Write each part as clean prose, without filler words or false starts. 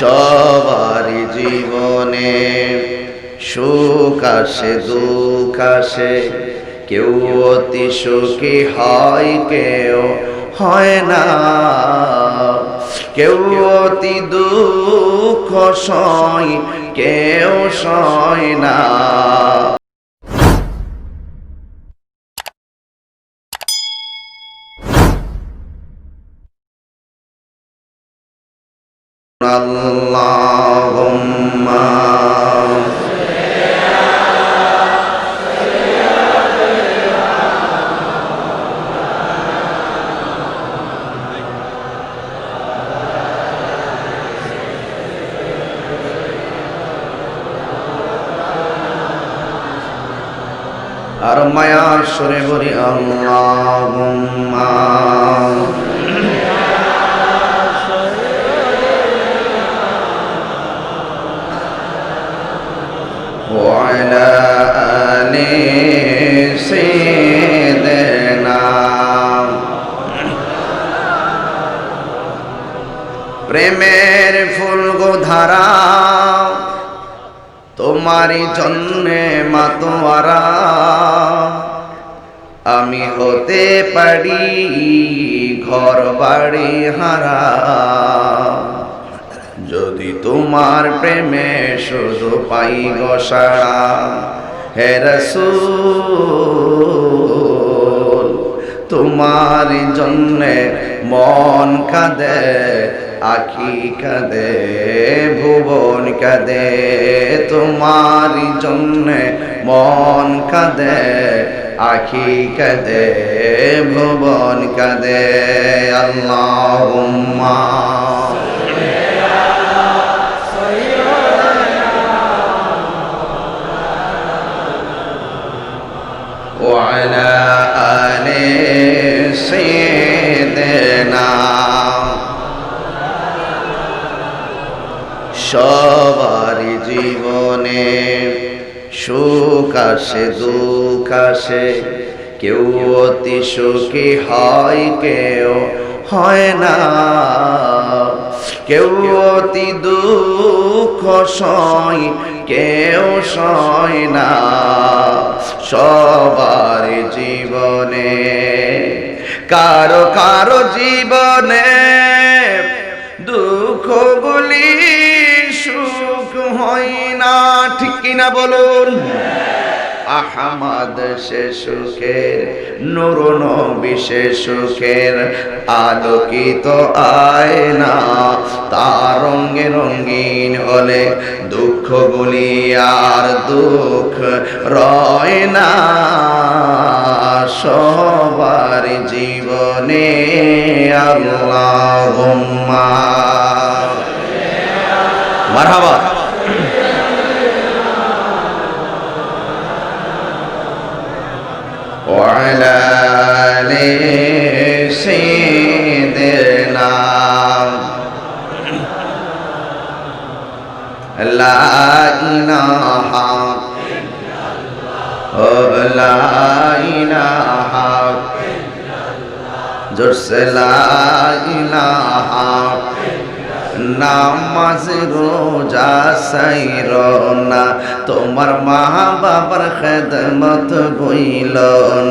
সবারই জীবনে সুখ আসে দুঃখ আসে, কেউ অতি সুখী হয় কেউ হয় না, কেউ অতি দুঃখ সয় কেউ সয় না। আল্লাহুম্মা আর মায়ার সুরে বলি আল্লাহুম্মা وعلى آل سيدنا। প্রেমের ফুল গো ধারা তোমারই জন্যে মাতোয়ারা, আমি হতে পারি ঘর বাড়ি হারা, যদি তোমার প্রেমে শুধু পাই গো সাড়া। হে রাসূল তোমার জন্যে মন কাঁদে, আখি কাঁদে, ভুবন কাঁদে, তোমার জন্যে মন কাঁদে, আখি কাঁদে, ভুবন কাঁদে। আল্লাহুম্মা وعلى آل سيدنا। সবারই জীবনে সুখ আসে দুঃখ আসে, কেউ অতি সুখী হয় কেউ হয় না, কেউ অতি দুঃখ সয় কেউ সয় না। সবার জীবনে কারো কারো জীবনে দুঃখগুলি সুখ হয় না, ঠিক কিনা বলুন? আহমদ সে সুখের, নূর নবী সে সুখের আলোকিত আয়না, তার রঙে রঙিন হলে দুঃখগুলি আর দুঃখ রয় না। সবার জীবনে আল্লাহুম্মা মারহাবা। وعلى آل سيدنا। لا إله إلا الله، لا إله إلا الله، جرس لا إله নামাজ রোজা সাইরো না, তোমার মা বাবার খেদমত ভুইল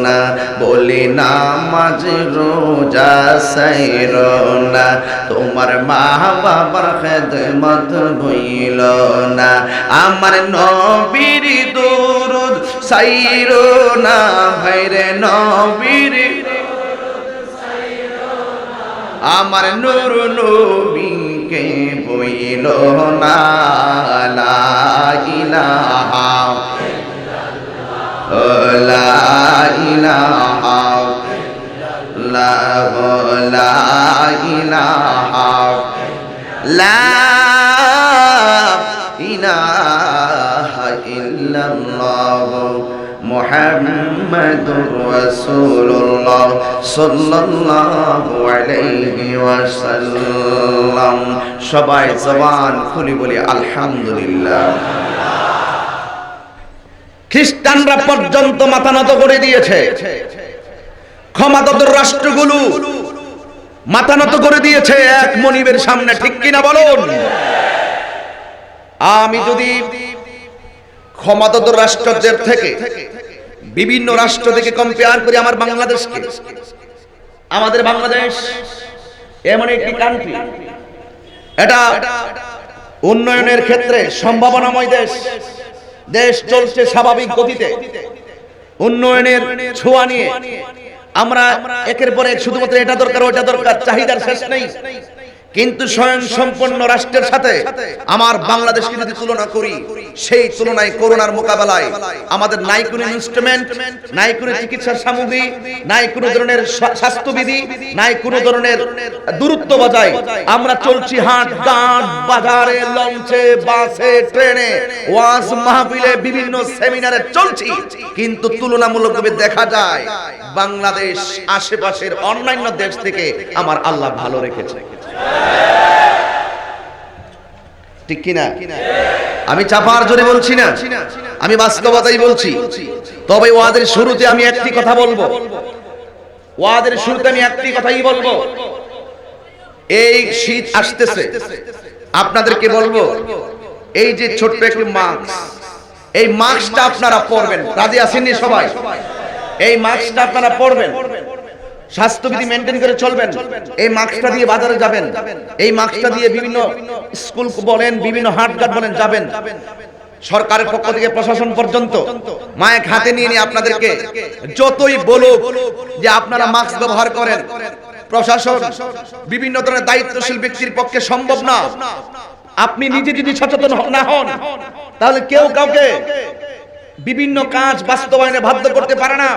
না, বলি নামাজ রোজা সাইরো না, তোমার মা বাবার খেদমত ভুইল না, আমার নবীর দুরূদ সাইরো না, ভাইরে নবীর আমার নূর নবীকে বইল না। লা ইলাহা ইল্লাল্লাহ, লা ইলাহা ইল্লাল্লাহ, লা ইলাহা লা ইলাহা ইল্লাল্লাহ মুহাম্মাদুর রাসূলুল্লাহ সাল্লাল্লাহু আলাইহি ওয়াসাল্লাম। সবাই জবান খুলে বলি আলহামদুলিল্লাহ। খ্রিস্টানরা পর্যন্ত মাথা নত করে দিয়েছে, ক্ষমতাধর রাষ্ট্রগুলো মাথা নত করে দিয়েছে এক মনিবের সামনে, ঠিক কিনা বলুন? আমি যদি ক্ষমতাধর রাষ্ট্রদের থেকে বিভিন্ন রাষ্ট্র থেকে কম্পেয়ার করি আমার বাংলাদেশকে, আমাদের বাংলাদেশ এমন একটি কান্ট্রি, এটা উন্নয়নের ক্ষেত্রে সম্ভাবনাময় দেশ। দেশ চলছে স্বাভাবিক গতিতে, উন্নয়নের ছোঁয়া নিয়ে। আমরা একের পর এক শুধুমাত্র এটা দরকার ওটা দরকার, চাহিদার শেষ নেই। কিন্তু স্বয়ং সম্পন্ন রাষ্ট্রের সাথে আমার বাংলাদেশকে যদি তুলনা করি, সেই তুলনায় করোনার মোকাবেলায় আমাদের নাই কোনো ইনস্ট্রুমেন্ট, নাই কোনো চিকিৎসার সামগ্রী, নাই কোনো ধরনের স্বাস্থ্যবিধি, নাই কোনো ধরনের দূরত্ব বজায় আমরা চলছি হাট ঘাট বাজারে, লঞ্চে, বাসে, ট্রেনে, ওয়াজ মাহফিলে, বিভিন্ন সেমিনারে চলছি। কিন্তু তুলনামূলকভাবে দেখা যায় বাংলাদেশ আশেপাশের অন্যান্য দেশ থেকে আমার আল্লাহ ভালো রেখেছে। ঠিক কিনা? আমি চাপার জোরে বলছি না, আমি বাস্তবতাই বলছি। তবে ওয়াদের শুরুতে আমি একটি কথা বলবো, ওয়াদের শুরুতে আমি একটি কথাই বলবো। এই শীত আসতেছে, আপনাদেরকে বলবো এই যে ছোট্ট একটি মাস্ক, এই মাস্কটা আপনারা পরবেন। রাজি আছেননি সবাই? এই মাস্কটা আপনারা পরবেন, স্বাস্থ্যবিধি মেনটেন করে চলবেন। এই মাস্কটা দিয়ে বাজারে যাবেন, এই মাস্কটা দিয়ে বিভিন্ন স্কুল বলেন, বিভিন্ন হাটঘাট বলেন যাবেন। সরকারের পক্ষ থেকে প্রশাসন পর্যন্ত মাইক হাতে নিয়ে নিয়ে আপনাদেরকে যতই বলুক যে আপনারা মাস্ক ব্যবহার করেন, প্রশাসন বিভিন্ন ধরনের দায়িত্বশীল ব্যক্তির পক্ষে সম্ভব না। আপনি নিজে যদি সচেতন না হন, তাহলে কেউ কাউকে বিভিন্ন কাজ বাস্তবায়নে বাধ্য করতে পারে না।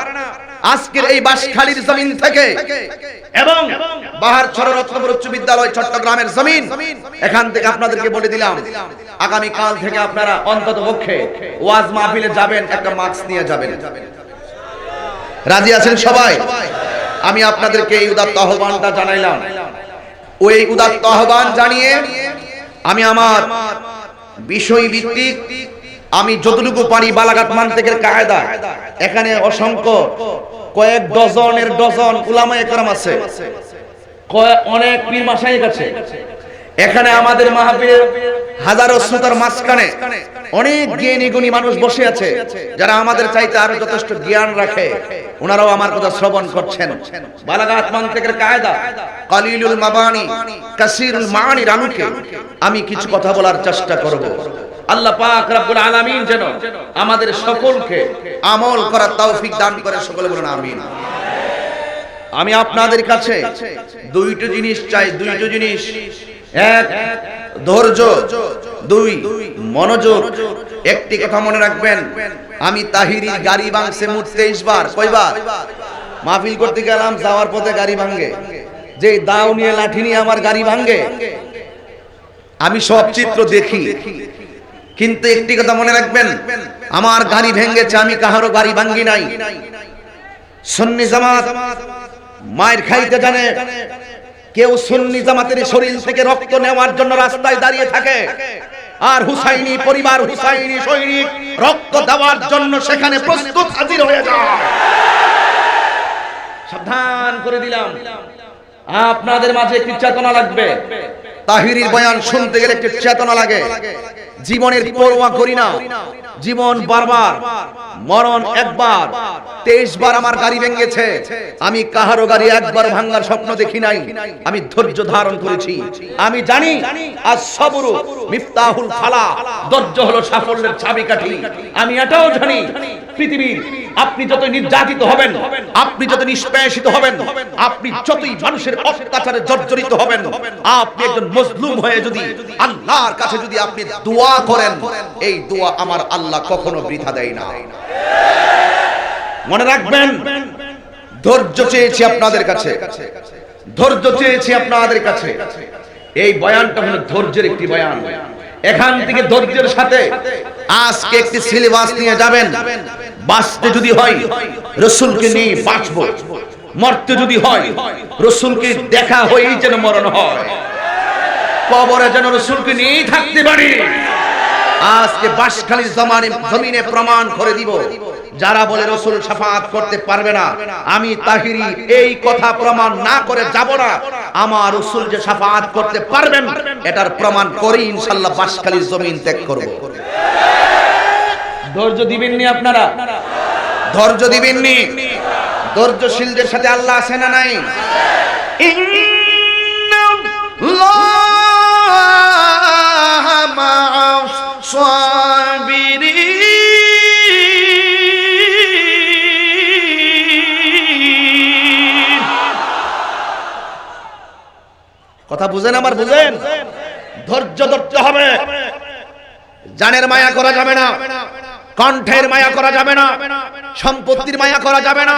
আজকের এই বাঁশখালীর জমিন থেকে এবং বাহারছড়া রত্নপুর উচ্চ বিদ্যালয় চট্টগ্রামের জমিন, এখান থেকে আপনাদেরকে বলে দিলাম আগামী কাল থেকে আপনারা অন্তত পক্ষে ওয়াজ মাহফিলে যাবেন, একটা মাস্ক নিয়ে যাবেন। রাজি আছেন সবাই? আমি আপনাদেরকে এই উদাত্ত আহ্বানটা জানাইলাম। ওই উদাত্ত আহ্বান জানিয়ে আমি আমার বিষয় ভিত্তিক আমি যতটুকু পারি বালাগাত মানতিকের কায়দা, এখানে অসংখ্য কয়েক ডজনের ডজন উলামায়ে কেরাম আছে, অনেক পীর মাশায়েখ আছে। এখানে আমাদের মাহফিলে হাজারো শ্রোতার মাঝখানে অনেক জ্ঞানী গুণী মানুষ বসে আছে, যারা আমাদের চাইতে আরো যথেষ্ট জ্ঞান রাখে। ওনারাও আমার কথা শ্রবণ করছেন। বালাগাত মানতিকের কায়দা কালিলুল মাবানি কাসীরুল মাআনির আনুকে আমি কিছু কথা বলার চেষ্টা করব। আল্লাহ পাক রব্বুল আলামিন যেন আমাদের সকলকে আমল করার তৌফিক দান করে, সকলে বলুন আমিন। আমি আপনাদের কাছে দুইটা জিনিস চাই, দুইটা জিনিস। এক, ধৈর্য। দুই, মনোযোগ। একটি কথা মনে রাখবেন, আমি তাহিরির গাড়ি ভাঙছে মোট 23 বার। কয়বার? মাহফিল করতে গেলাম, যাওয়ার পথে গাড়ি ভাঙে, যে দাও নিয়ে লাঠি নিয়ে আমার গাড়ি ভাঙে। আমি সব চিত্র দেখি, কিন্তু একটি কথা মনে রাখবেন, আমার গাড়ি ভেঙেছে, আমি কাহারও গাড়ি ভাঙ্গি নাই। সুন্নি জামাত মায়ের খাইতে জানে, কেউ সুন্নি জামাতের শরীর থেকে রক্ত নেওয়ার জন্য রাস্তায় দাঁড়িয়ে থাকে, আর হুসাইনি পরিবার, হুসাইনি সৈনিক রক্ত দেওয়ার জন্য সেখানে প্রস্তুত হাজির হয়ে যায়। সাবধান করে দিলাম, আপনাদের মাঝে একটি চেতনা লাগবে। তাহিরির বয়ান শুনতে গেলে একটি চেতনা লাগে। জীবনের পরোয়া করি না, জীবন বারবার, মরণ একবার। 23 বার আমার গাড়ি ভেঙেছে, আমি কাহারো গাড়ি একবার ভাঙার স্বপ্ন দেখি নাই। আমি ধৈর্য ধারণ করেছি। আমি জানি আস-সাবরু মিফতাহুল ফালাহ, ধৈর্য হলো সাফল্যের চাবিকাঠি। আমি এটাও জানি পৃথিবীর আপনি যত নির্যাতিত হবেন, আপনি যত নিষ্পেষিত হবেন, আপনি যতই মানুষের অত্যাচারে জর্জরিত হবেন, আপনি একজন মজলুম হয়ে যদি আল্লাহর কাছে যদি আপনি দোয়া করেন, এই দোয়া আমার আল্লাহ কখনো বৃথা দেয় না। মনে রাখবেন, ধৈর্য চেয়েছি আপনাদের কাছে, ধৈর্য চেয়েছি আপনাদের কাছে। এই বয়ানটা হলো ধৈর্যের একটি বয়ান। এখান থেকে ধৈর্যের সাথে আজকে একটি সিলেবাস নিয়ে যাবেন। বাঁচতে যদি হয় রাসূলকে নিয়ে বাঁচবো, মরতে যদি হয় রাসূলকে দেখা হয়েই যেন মরণ হয়, কবরে যেন রাসূলকে নিয়েই থাকতে পারি। আজকে বাঁশখালীর জমিনে প্রমাণ করে দিব, যারা বলে রাসূল শাফাআত করতে পারবে না, আমি তাহিরি এই কথা প্রমাণ না করে যাব না। আমার রাসূল যে শাফাআত করতে পারবেন এটার প্রমাণ করে ইনশাআল্লাহ বাঁশখালীর জমিন ত্যাগ করব। ধৈর্য দিবেননি আপনারা? ধৈর্য দিবেননি? ধৈর্যশীলদের সাথে আল্লাহ আছে না নাই? ইন্নাল্লাহা মা'আস সাবিরিন। কথা বুঝেন? আমার বুঝেন? ধৈর্য ধরতে হবে। জানের মায়া করা যাবে না, কণ্ঠের মায়া করা যাবে না, সম্পত্তির মায়া করা যাবে না,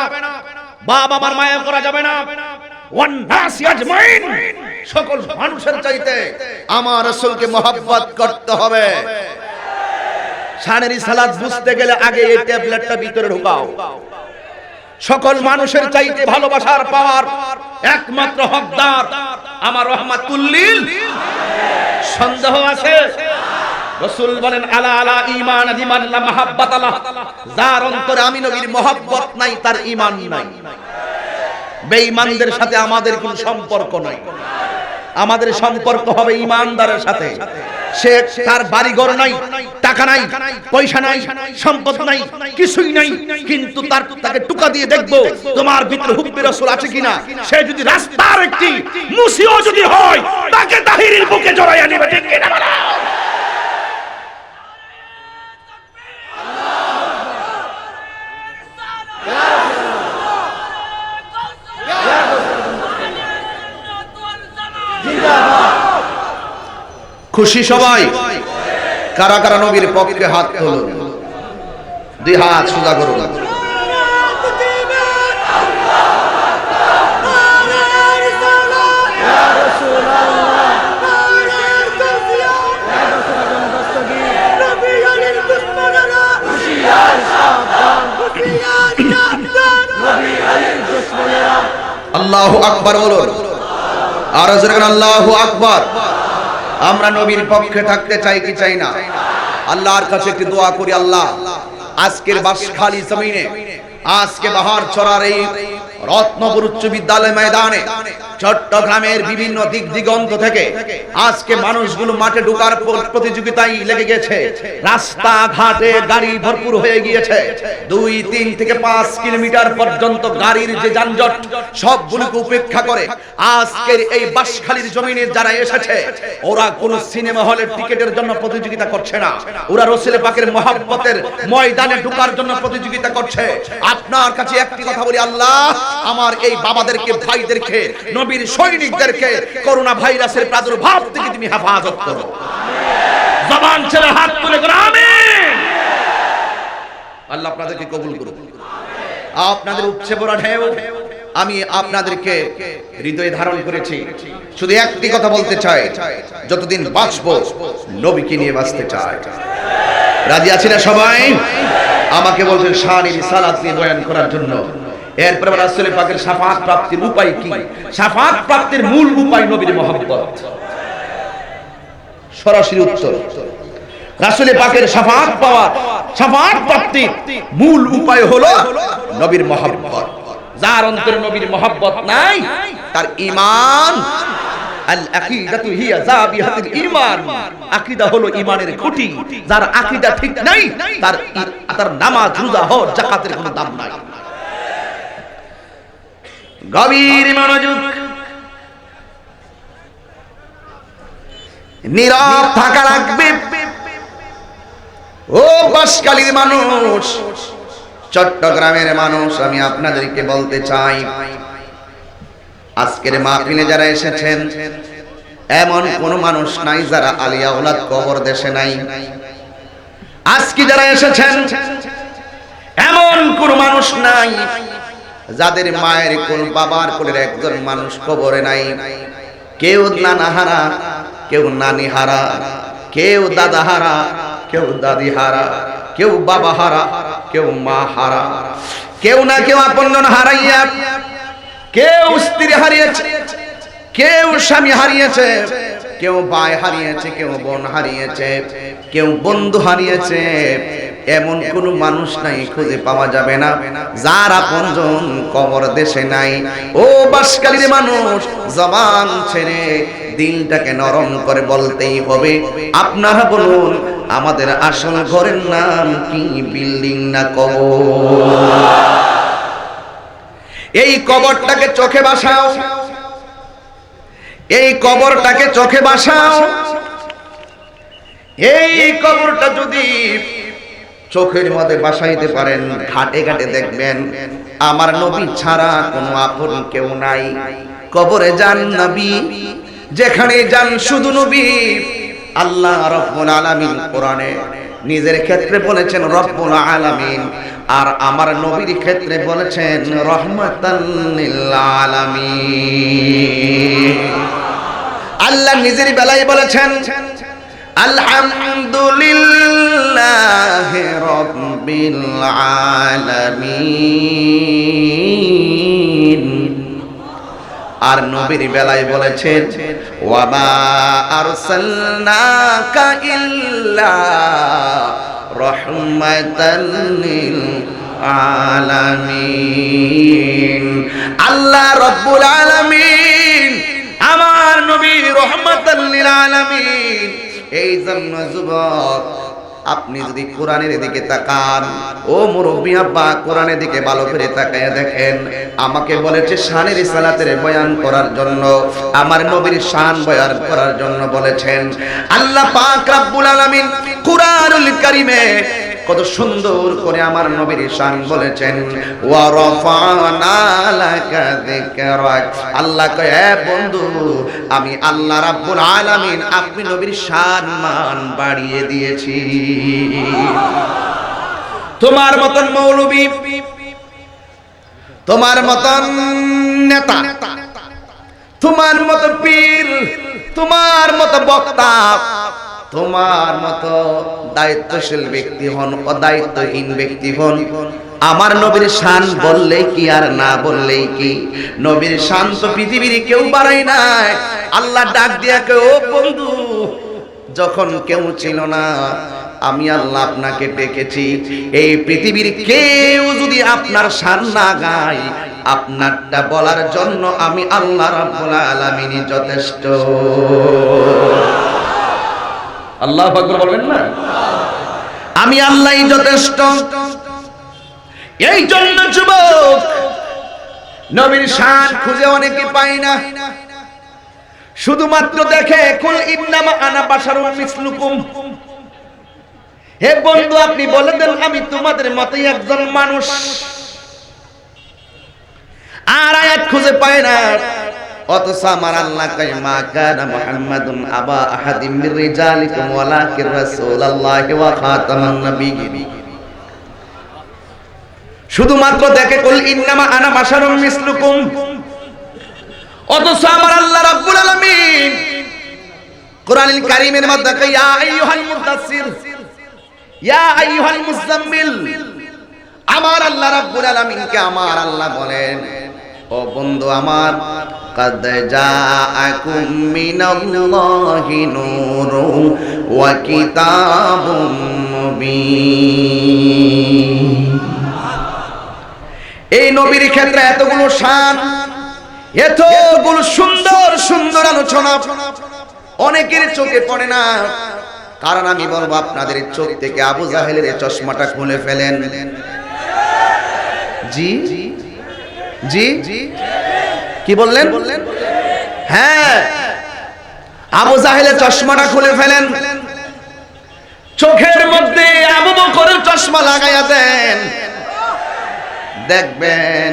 বাবা মার মায়া করা যাবে না। ওয়ান্নাসি আজমাইন, সকল মানুষের চাইতে আমার রাসূলকে মহব্বত করতে হবে। শানের সালাত বুঝতে গেলে আগে এই ট্যাবলেটটা ভিতরে ঢোকাও। সকল মানুষের চাইতে ভালোবাসার পাওয়ার একমাত্র হকদার আমার রাহমাতুল লিল। সন্দেহ আছে? রাসূল বলেন আলা আলা ঈমান আদিমান লা মাহাব্বাত আলা, যার অন্তরে আমি নবীর মহব্বত নাই তার ঈমান নাই। বেঈমানদের সাথে আমাদের কোনো সম্পর্ক নাই, আমাদের সম্পর্ক হবে ঈমানদারের সাথে। সে তার বাড়িঘর নাই, টাকা নাই, পয়সা নাই, সম্পদ নাই, কিছুই নাই, কিন্তু তাকে টুকা দিয়ে দেখবো তোমার ভিতরে হুব্বে রাসূল আছে কিনা। সে যদি রাস্তার একটি মুসিও যদি হয় তাকে তাহিরির বুকে জড়াইয়া নেবে, ঠিক কিনা বলো? খুশি সবাই? কারা কারা নবীর পক্ষে হাত তুলুন, দুই হাত সোজা করুন। আল্লাহু আকবার বলুন, আর জোরে বলুন আল্লাহু আকবার। আমরা নবীর পক্ষে থাকতে চাই কি চাই না? আল্লাহর কাছে একটি দোয়া করি, আল্লাহ আজকের বাঁশখালী জমিনে, আজকে বাহার চড়ার এই রত্নপুর উচ্চ বিদ্যালয় ময়দানে চট্টগ্রামের বিভিন্ন দিক দিগন্ত থেকে আজকে মানুষগুলো মাঠে ঢোকার প্রতিযোগিতায় লেগে গেছে। রাস্তা ঘাটে গাড়ি ভরপুর হয়ে গিয়েছে। 2-3 থেকে 5 কিলোমিটার পর্যন্ত গাড়ির যে যানজট সবগুলোকে উপেক্ষা করে আজকের এই বাঁশখালীর জমিনে যারা এসেছে, ওরা কোন সিনেমা হলের টিকেটের জন্য প্রতিযোগিতা করছে না, ওরা রাসূল পাকের মহব্বতের ময়দানে ঢোকার জন্য প্রতিযোগিতা করছে। আপনার কাছে একটি কথা বলি, আল্লাহ আমার এই বাবাদেরকে, ভাইদেরকে, নবীর সৈনিকদেরকে করোনা ভাইরাসের প্রাদুর্ভাব থেকে তুমি হেফাজত করো। জবান ছেড়ে হাত তুলে করো আমিন। আল্লাহ আপনাদেরকে কবুল করুন। আপনাদের উপচে পড়া ঢেউ আমি আপনাদেরকে হৃদয়ে ধারণ করেছি। শুধু একটি কথা বলতে চাই, যতদিন বাঁচবো নবীকে নিয়ে বাঁচতে চাই। রাজি আছি না সবাই? আমাকে বলছেন শানের রিসালাত নিয়ে বয়ান করার জন্য। এরপরে রাসূল পাকের শাফাআত প্রাপ্তির উপায় কি? শাফাআত প্রাপ্তির মূল উপায় নবীর মহব্বত। সরাসরি উত্তর, রাসূল পাকের শাফাআত পাওয়া, শাফাআত প্রাপ্তির মূল উপায় হলো নবীর মহব্বত। যার অন্তরে নবীর মহব্বত নাই তার ঈমান, আল আকিদাতু হিয়া যাবিহাতুল ঈমান, আকীদা হলো ঈমানের খুঁটি। যার আকীদা ঠিক নাই তার নামাজ, রোজা, হজ, যাকাতের কোনো দাম নাই। গভীর মনোযোগ, নীরব থাকা লাগবে। ও বাঁশখালীর মানুষ, চট্টগ্রামের মানুষ, আমি আপনাদেরকে বলতে চাই, আজকের মাহফিলে যারা এসেছেন এমন কোন মানুষ নাই যারা আলিয়া ওলাদ কবর দেশে নাই। আজকে যারা এসেছেন এমন কোন মানুষ নাই যাদের মায়ের কোল, বাবার কোলের একজন মানুষ কবরে নাই। কেউ নানা হারা, কেউ নানি হারা, কেউ দাদা হারা, কেউ দাদি হারা, কেউ বাবা হারা, কেউ মা হারা, কেউ না কেউ আপনজন হারাইয়া, কেউ স্ত্রী হারিয়েছে, কেউ স্বামী হারিয়েছে, কেউ ভাই হারিয়েছে, কেউ বোন হারিয়েছে, কেউ বন্ধু হারিয়েছে, এমন কোন মানুষ নাই খুঁজে পাওয়া যাবে না যার আপনজন কবর দেশে নাই। ও বাসকালীর মানুষ, জবান ছেড়ে দিলটাকে নরম করে বলতেই হবে। আপনারা বলুন, আমাদের আসল ঘরের নাম কি, বিল্ডিং না কবর? এই কবরটাকে চোখে বাসাও, এই কবরটাকে চোখে বাসাও। এই কবরটা যদি চোখের মধ্যে বাসাইতে পারেন, ঘাটে ঘাটে দেখবেন আমার নবী ছাড়া কোনো আপন কেউ নাই। কবরে যান নবী, যেখানে যান শুধু নবী। আল্লাহ রাব্বুল আলামিন কোরআনে নিজের ক্ষেত্রে বলেছেন রব্বুল আলামিন, আর আমার নবীর ক্ষেত্রে বলেছেন রহমাতাল লিল আলামিন। আল্লাহ নিজের বেলায় বলেছেন আলহামদুলিল্লাহি রাব্বিল আলামিন, আর নবীর বেলায় বলেছেন ওয়া মা আরসালনাকা ইল্লা রাহমাতাল লিল আলামিন। আল্লাহ রাব্বুল আলামিন আমার নবী রহমাতাল লিল আলামিন। এই জন্য যুবক, আপনি যদি কোরআনের দিকে তাকান, ও মুরব্বি আব্বা কোরআনের দিকে ভালো করে তাকায় দেখেন, আমাকে বলেছে শানের সালাতের বয়ান করার জন্য, আমার নবীর শান বয়ান করার জন্য বলেছেন। আল্লাহ পাক রব্বুল আলামিন কুরআনুল কারীমে কত সুন্দর করে আমার নবীর শান বলেছেন, ওয়া রাফা'না লাকা যিকরাক। আল্লাহ কয়, হে বন্ধু, আমি আল্লাহ রাব্বুল আলামিন আপনি নবীর শান মান বাড়িয়ে দিয়েছি। তোমার মতন মৌলবী, তোমার মতন নেতা, তোমার মত পীর, তোমার মত বক্তা, তোমার মতো দায়িত্বশীল ব্যক্তি হন, অদায়িত্বহীন ব্যক্তি হন, আমার নবীর শান বললেই কি আর না বললেই কি, নবীর শান তো পৃথিবীর কেউ বাড়াই নাই। আল্লাহ ডাক দিয়া কে, ও বন্ধু, যখন কেউ ছিল না আমি আল্লাহ আপনাকে ডেকেছি। এই পৃথিবীর কেউ যদি আপনার শান না গায়, আপনারটা বলার জন্য আমি আল্লাহ রাব্বুল আলামিন যথেষ্ট। আল্লাহু আকবার বলবেন না? আমি আল্লাহই যথেষ্ট। এই জন্য যুবক, নবীর শান খুঁজে অনেকে পায় না, শুধুমাত্র দেখে কুল ইন্নামা আনা বাশারুম মিসলুকুম। হে বন্ধু, আপনি বলে দেন আমি তোমাদের মতই একজন মানুষ, আর আয়াত খুঁজে পায় না। অথচ আমার আল্লাহ কয় মা কানা মুহাম্মাদুন আবা আহাদিম মির রিজালিকুম ওয়ালাকির রাসূলুল্লাহি ওয়া খাতামান নাবিয়্যিন। শুধুমাত্র দেখে কুল ইন্নামা আনা বাশারুম মিসলুকুম। অথচ আমার আল্লাহ রাব্বুল আলামিন কোরআনুল কারীমের মধ্যে কয় ইয়া আইয়ুহাল মুদাসসির ইয়া আইয়ুহাল মুজাম্মিল। আমার আল্লাহ রাব্বুল আলামিনকে আমার আল্লাহ বলেন, ও বন্ধু আমার, قد جاءكم من الله نور وكتاب مبين। এই নবীর ক্ষেত্রে এতগুলো শান, এতগুলো সুন্দর সুন্দর আলোচনা অনেকের চোখে পড়ে না। কারণ আমি বলবো, আপনাদের চোখ থেকে আবু জাহেলের চশমাটা খুলে ফেলেন। জি জি জি, কি বললেন? হ্যাঁ, আবু জাহেলের চশমাটা খুলে ফেলেন, চোখের মধ্যে আবু বকরের চশমা লাগাইয়া দেন, দেখবেন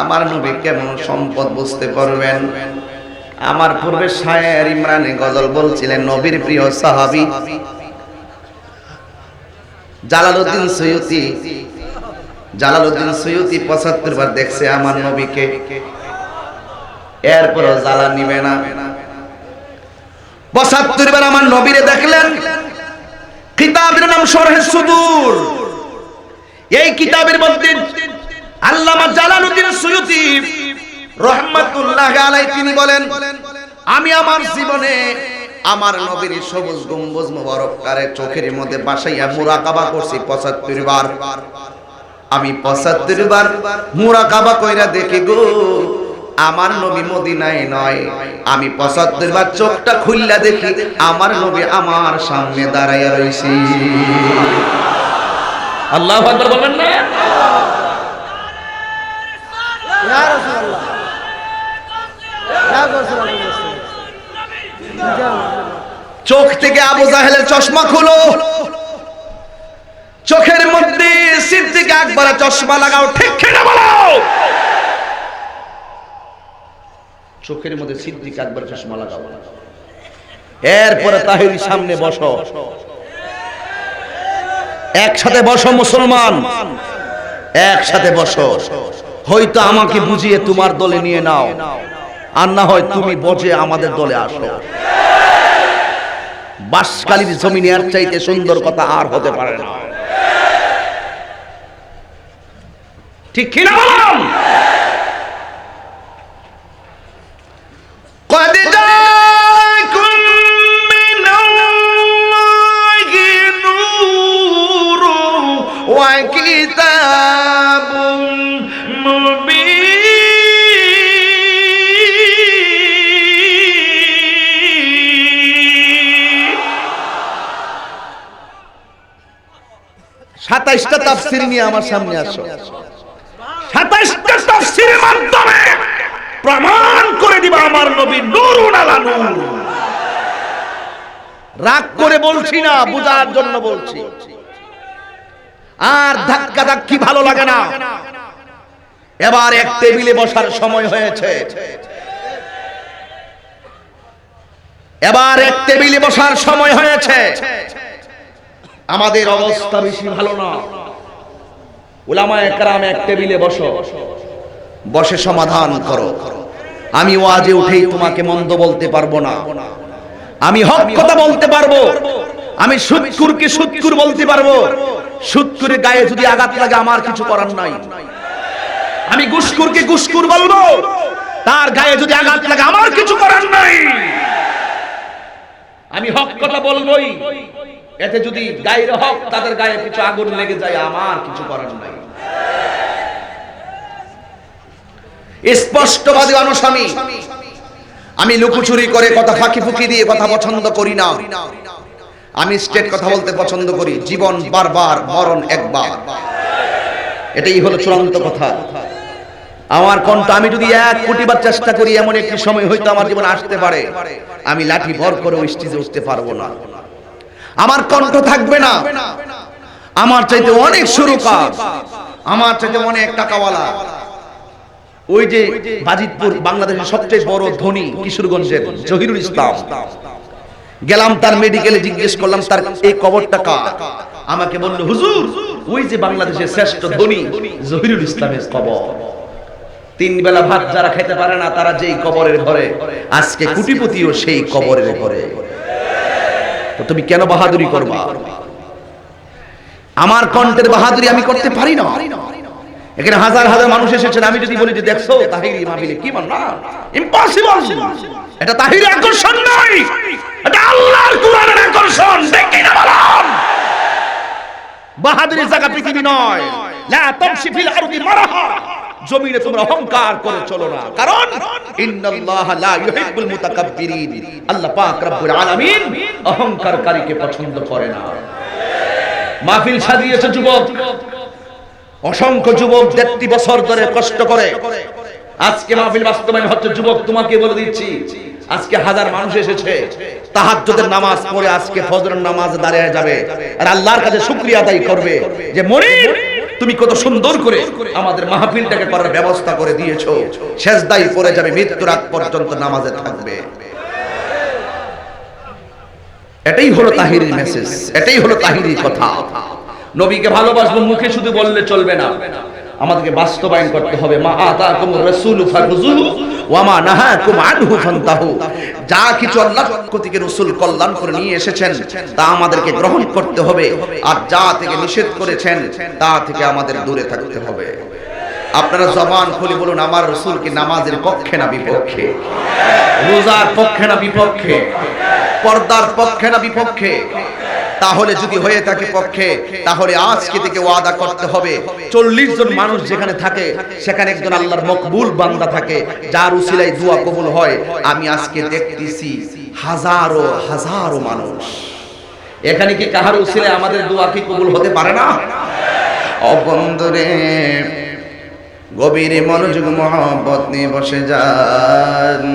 আমার নবী কেমন সম্পদ বুঝতে পারবেন। আমার পূর্বে শায়ের ইমরানে গজল বলছিলেন, নবীর প্রিয় সাহাবী জালালউদ্দিন সৈয়দী। জালালউদ্দিন সৈয়দী ৭৫ বার দেখছে আমার নবীকে, এরপরও জ্বালা নিবে না। ৭৫ বার আমার নবীরে দেখলেন। কিতাবের নাম শরহে সুদূর। এই কিতাবের মধ্যে আল্লামা জালালউদ্দিন সৈয়দী রাহমাতুল্লাহি আলাইহি তিনি বলেন, আমি আমার জীবনে আমার নবীর সবুজ গম্বুজ মোবারকটারে চোখের মধ্যে বাসাইয়া মুরাকাবা করছি ৭৫ বার। আমি ৭৫ বার মুরাকাবা কইরা দেখি গো আমার নবী মদিনায় নয়, আমি ৭৫ বার চোখটা খুললা দেখি আমার নবী আমার সামনে দাঁড়াইয়া রইছে। আল্লাহু আকবার বলবেন না? ইয়া রাসূলুল্লাহ, ইয়া রাসূলুল্লাহ। চোখ থেকে আবু জাহেলের চশমা খুলো, চোখের মধ্যে সিদ্দিক আকবর চশমা লাগাও, ঠিক কিনা বলো? চোখের মধ্যে সিদ্দিক আকবর চশমা লাগাও। এরপরে তাহিরি সামনে বসো, একসাথে বসো মুসলমান, একসাথে বসো। হয়তো আমাকে বুঝিয়ে তোমার দলে নিয়ে নাও, আর না হয় তুমি বসে আমাদের দলে আসো। বাসকালীর জমিনে এর চাইতে সুন্দর কথা আর হতে পারে না, ঠিক কিনা বলুন? قد جاءكم من الله نور وكتاب مبين ২৭টা তাফসীর নিয়ে আমার সামনে আসো। ২৭টা তাফসীরের মাধ্যমে প্রমাণ করে দিবা আমার নবী নূরুন আলা নূর। রাগ করে বলছি না, বুঝার জন্য বলছি। আর ধাক্কা ধাক্কি ভালো লাগে না। এবার এক টেবিলে বসার সময় হয়েছে, এবার এক টেবিলে বসার সময় হয়েছে। আমাদের অবস্থা বেশি ভালো না। উলামায়ে কেরাম এক টেবিলে বসো, বসে সমাধান করো। আমি ওয়াজে উঠেই তোমাকে মন্দ বলতে পারবো না, আমি হক কথা বলতে পারবো। আমি সুদকুরকে সুদকুর বলতে পারবো, সুদকুরের গায়ে যদি আঘাত লাগে আমার কিছু করার নাই। আমি গুসকুরকে গুসকুর বলবো, তার গায়ে যদি আঘাত লাগে আমার কিছু করার নাই। আমি হক কথা বলবোই, এতে যদি গায়ের হক তাদের গায়ে কিছু আগুন লেগে যায় আমার কিছু করার নাই। স্পষ্টবাদী মানুষ আমি লুকোচুরি করে কথা ফাঁকি ফুঁকি দিয়ে কথা পছন্দ করি না। আমি স্ট্রেট কথা বলতে পছন্দ করি। জীবন বারবার, মরণ একবার, এটাই হলো চূড়ান্ত কথা। আমার কণ্ঠ আমি যদি ১ কোটি বার চেষ্টা করি, এমন একটি সময় হয়তো আমার জীবন আসতে পারে আমি লাঠি ভর করে স্টেজে উঠতে পারবো না, আমার কণ্ঠ থাকবে না। আমার চাইতে অনেক সুরকার, আমার চাইতে অনেক টাকাওয়ালা। ওই যে বাজিতপুর বাংলাদেশের সবচেয়ে বড় ধনী কিশোরগঞ্জের জহিরুল ইসলাম, গেলাম তার মেডিকেলে, জিজ্ঞেস করলাম তার এই কবরটা কার। আমাকে বলল হুজুর ওই যে বাংলাদেশের শ্রেষ্ঠ ধনী জহিরুল ইসলামের কবর। ৩ বেলা ভাত যারা খেতে পারে না তারা যেই কবরের ঘরে, আজকে কোটিপতিও সেই কবরের ঘরে। তো তুমি কেন বাহাদুরি করবা? আমার কণ্ঠের বাহাদুরি আমি করতে পারি না। এখানে হাজার হাজার মানুষ এসেছেন, আমি যদি বলি যে দেখছো তাহিরি মাহফিলে কি মান না, ইম্পসিবল। এটা তাহিরি আকর্ষণ নয়, এটা আল্লাহর কোরআনের আকর্ষণ। দেখি না বলুন, বাহাদুরি জায়গা পৃথিবী নয়। লা তামশি ফিল আরদি মারাহা, জমিনে তোমরা অহংকার করে চলো না, কারণ ইন্নাল্লাহা লা ইউহিব্বুল মুতাকাব্বিরিন। আল্লাহ পাক রব্বুল আলামিন অহংকারকারীকে পছন্দ করে না। মাহফিল সাজিয়েছে যুবক, অসংখ্য যুবক ৩৩ বছর ধরে কষ্ট করে আজকে মাহফিল বাস্তবায়ন হচ্ছে। যুবক তোমাকে বলে দিচ্ছি, আজকে হাজার মানুষ এসেছে, তাহাজ্জুদের নামাজ পড়ে আজকে ফজরের নামাজে দাঁড়িয়ে যাবে আর আল্লাহর কাছে শুকরিয়া আদায় করবে যে মনির তুমি কত সুন্দর করে আমাদের মাহফিলটাকে করার ব্যবস্থা করে দিয়েছো। সেজদায় পড়ে যাবে, মৃত্যুর আগ পর্যন্ত নামাজে থাকবে। এটাই হলো তাহিরির মেসেজ, এটাই হলো তাহিরির কথা। নবীকে ভালোবাসবো মুখে শুধু বললে চলবে না, আমাদেরকে বাস্তবায়ন করতে হবে। মা আতাকুমুর রাসূলু ফাখুযুহু ওয়া মা নাহাকুম আনহু ফান্তাহু। যা কিছু আল্লাহর পক্ষ থেকে রাসূল কল্যাণ করে নিয়ে এসেছেন তা আমাদেরকে গ্রহণ করতে হবে, আর যা থেকে নিষেধ করেছেন তা থেকে আমাদের দূরে থাকতে হবে। আপনারা জবান খুলে বলুন, আমার রাসূল কি নামাজের পক্ষে না বিপক্ষে? রোজার পক্ষে না বিপক্ষে? পর্দার পক্ষে না বিপক্ষে? তাহলে যদি হয়ে থাকে পক্ষে, তাহলে আজকে থেকে ওয়াদা করতে হবে 40 জন মানুষ যেখানে থাকে সেখানে একজন আল্লাহর মকবুল বান্দা থাকে, যার উসিলায় দোয়া কবুল হয়। আমি আজকে দেখতেছি হাজারো হাজারো মানুষ। এখানে কি কাহার উসিলায় আমাদের দোয়া কি কবুল হতে পারে না? ও বন্ধুরে, গভীর মনোযোগ মহব্বত নিয়ে বসে যান।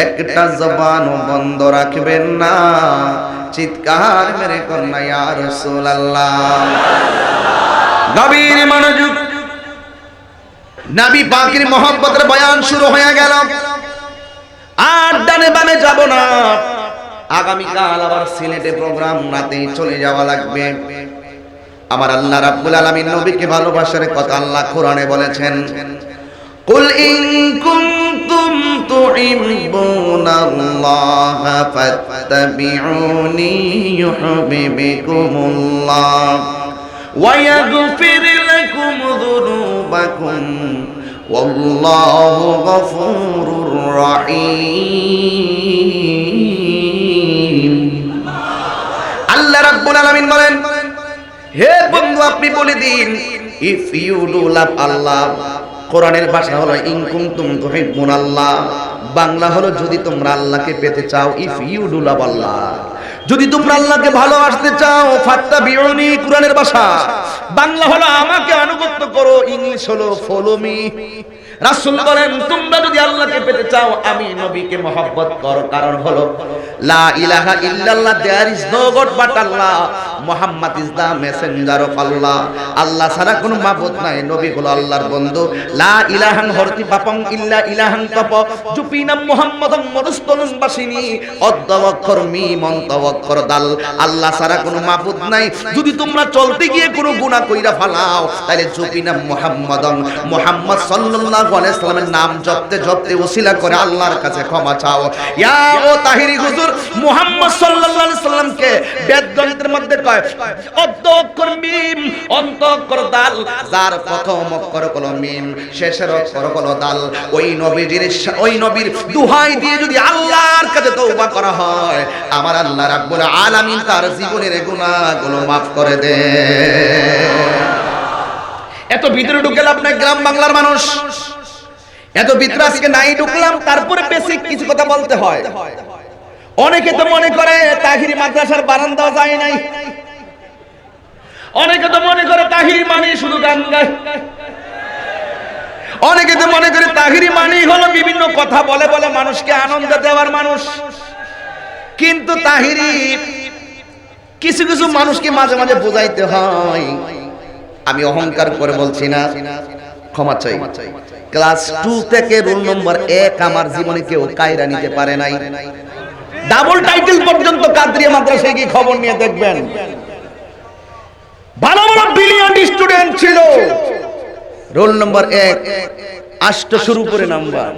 একটা জবানও বন্ধ রাখবেন না, চিৎকার মেরে কন্যা ইয়া রাসূলুল্লাহ। গভীর মনোযোগ, নবী পাকের মহব্বতের বয়ান শুরু হয়ে গেল। আর ডানে বামে যাব না, আগামীকাল আবার সিলেটে প্রোগ্রাম, রাতেই চলে যাওয়া লাগবে। আমার আল্লাহ রাব্বুল আলামিন নবীকে ভালোবাসার কথা আল্লাহ কোরআনে বলেছেন, কুল ইন কুনতুম তুহিব্বুনাল্লাহা ফাত্তাবিউনি ইউহিব্বুকুমুল্লাহ ওয়া ইয়াগফির লাকুম যুনুবাকুম ওয়াল্লাহু গফুরুর রহিম। আল্লাহ রাব্বুল আলামিন বলেন, হে বন্ধু আপনি বলে দিন, ইফ ইউ ডু লাভ আল্লাহ, কোরআনের ভাষা হলো ইন কুনতুম তুহিব্বুনাল্লাহ, বাংলা হলো যদি তোমরা আল্লাহকে পেতে চাও, ইফ ইউ ডু লাভ আল্লাহ, যদি তোমরা আল্লাহকে ভালোবাসতে চাও, ফাত্তাবিউনি কোরআনের ভাষা, বাংলা হলো আমাকে আনুগত্য করো, ইংলিশ হলো ফলো মি। রাসূল বলেন তোমরা যদি আল্লাহকে পেতে চাও আমি নবীকে মহব্বত করো, কারণ হলো লা ইলাহা ইল্লাল্লাহ, there is no God but Allah, Muhammad is the messenger of Allah, আল্লাহ ছাড়া কোনো মাবুদ নাই, নবী হলো আল্লাহর বন্ধু। লা ইলাহান হরতি পাপং ইল্লা ইলাহান তপ জুপিনাম মুহাম্মাদাম মুরসালুন বাসিনি অদ্দাওয়াক্কর মিম অন্তওয়াক্কর দাল, আল্লাহ ছাড়া কোনো মাবুদ নাই। যদি তোমরা চলতে গিয়ে কোনো গুনাহ কইরা ফালাও, তাহলে জুপিনাম মুহাম্মাদাম, মুহাম্মদ সাল্লাল্লাহু আলাইহি সাল্লামের নাম জপতে জপতে ওসিলা করে আল্লাহর কাছে ক্ষমা চাও। ইয়া ও তাহিরি হুজুর, মুহাম্মদ সাল্লাল্লাহু আলাইহি সাল্লামকে বেদ গ্রন্থের মধ্যে কয় অদ্দ অক্ষর মিম অন্ত অক্ষর দাল, যার প্রথম অক্ষর হলো মিম, শেষের অক্ষর হলো দাল। ওই নবীর দোহাই দিয়ে যদি আল্লাহর কাছে তওবা করা হয়, আমার আল্লাহ রাব্বুল আলামিন তার জীবনের গুনাহগুলো maaf করে দেন। এত ভিতরে ঢুকে লাভ নাই গ্রাম বাংলার মানুষ, এত ভিতরে আজকে নাই ঢুকলাম, তারপরে বেসিক কিছু কথা বলতে হয়। অনেকে তো মনে করে তাহিরি মাদ্রাসার বারান্দা যায় নাই, অনেকে তো মনে করে তাহিরি মানে শুধু গান গায়, অনেকে তো মনে করে তাহিরি মানে হলো বিভিন্ন কথা বলে বলে মানুষকে আনন্দ দেওয়ার মানুষ। কিন্তু তাহিরি কিছু কিছু মানুষকে মাঝে মাঝে বোঝাইতে হয়। আমি অহংকার করে বলছি না, ক্ষমা চাই। ক্লাস 2 থেকে রোল নম্বর 1 আমার জীবনে কেউ কায়রা নিতে পারে নাই। ডাবল টাইটেল পর্যন্ত কাদরিয়া মাদ্রাসায় গিয়ে খবর নিয়ে দেখবেন, ভালো ভালো ব্রিলিয়ান্ট স্টুডেন্ট ছিল, রোল নম্বর 1 8 শুরু করে নাম্বার,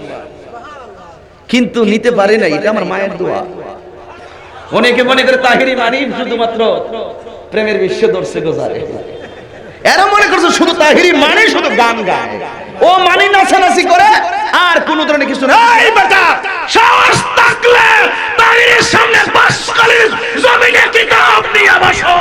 কিন্তু নিতে পারে নাই। এটা আমার মায়ের দোয়া। অনেকে মনে করে তাহিরি মানি শুধুমাত্র প্রেমের বিশ্ব দর্শক গোজারে, এরা মনে করছে শুধু তাহিরি মানে শুধু গান গায়, ও মানে নাচানাচি করে আর কোন ধরনের কিছু না। এই বেটা, সাহস থাকলে তাহিরির সামনে বাসকালের জমিনে কিতাব নিয়ে বসো।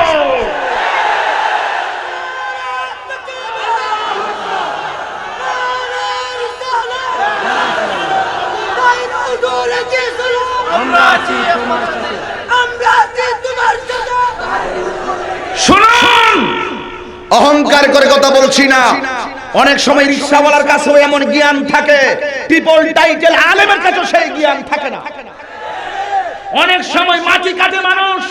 শুনুন, অহংকার করে কথা বলছি না। অনেক সময় রিকশাওয়ালার কাছেও এমন জ্ঞান থাকে, ট্রিপল টাইটেল আলেমের কাছেও সেই জ্ঞান থাকে না। অনেক সময় মাটি কাটে মানুষ,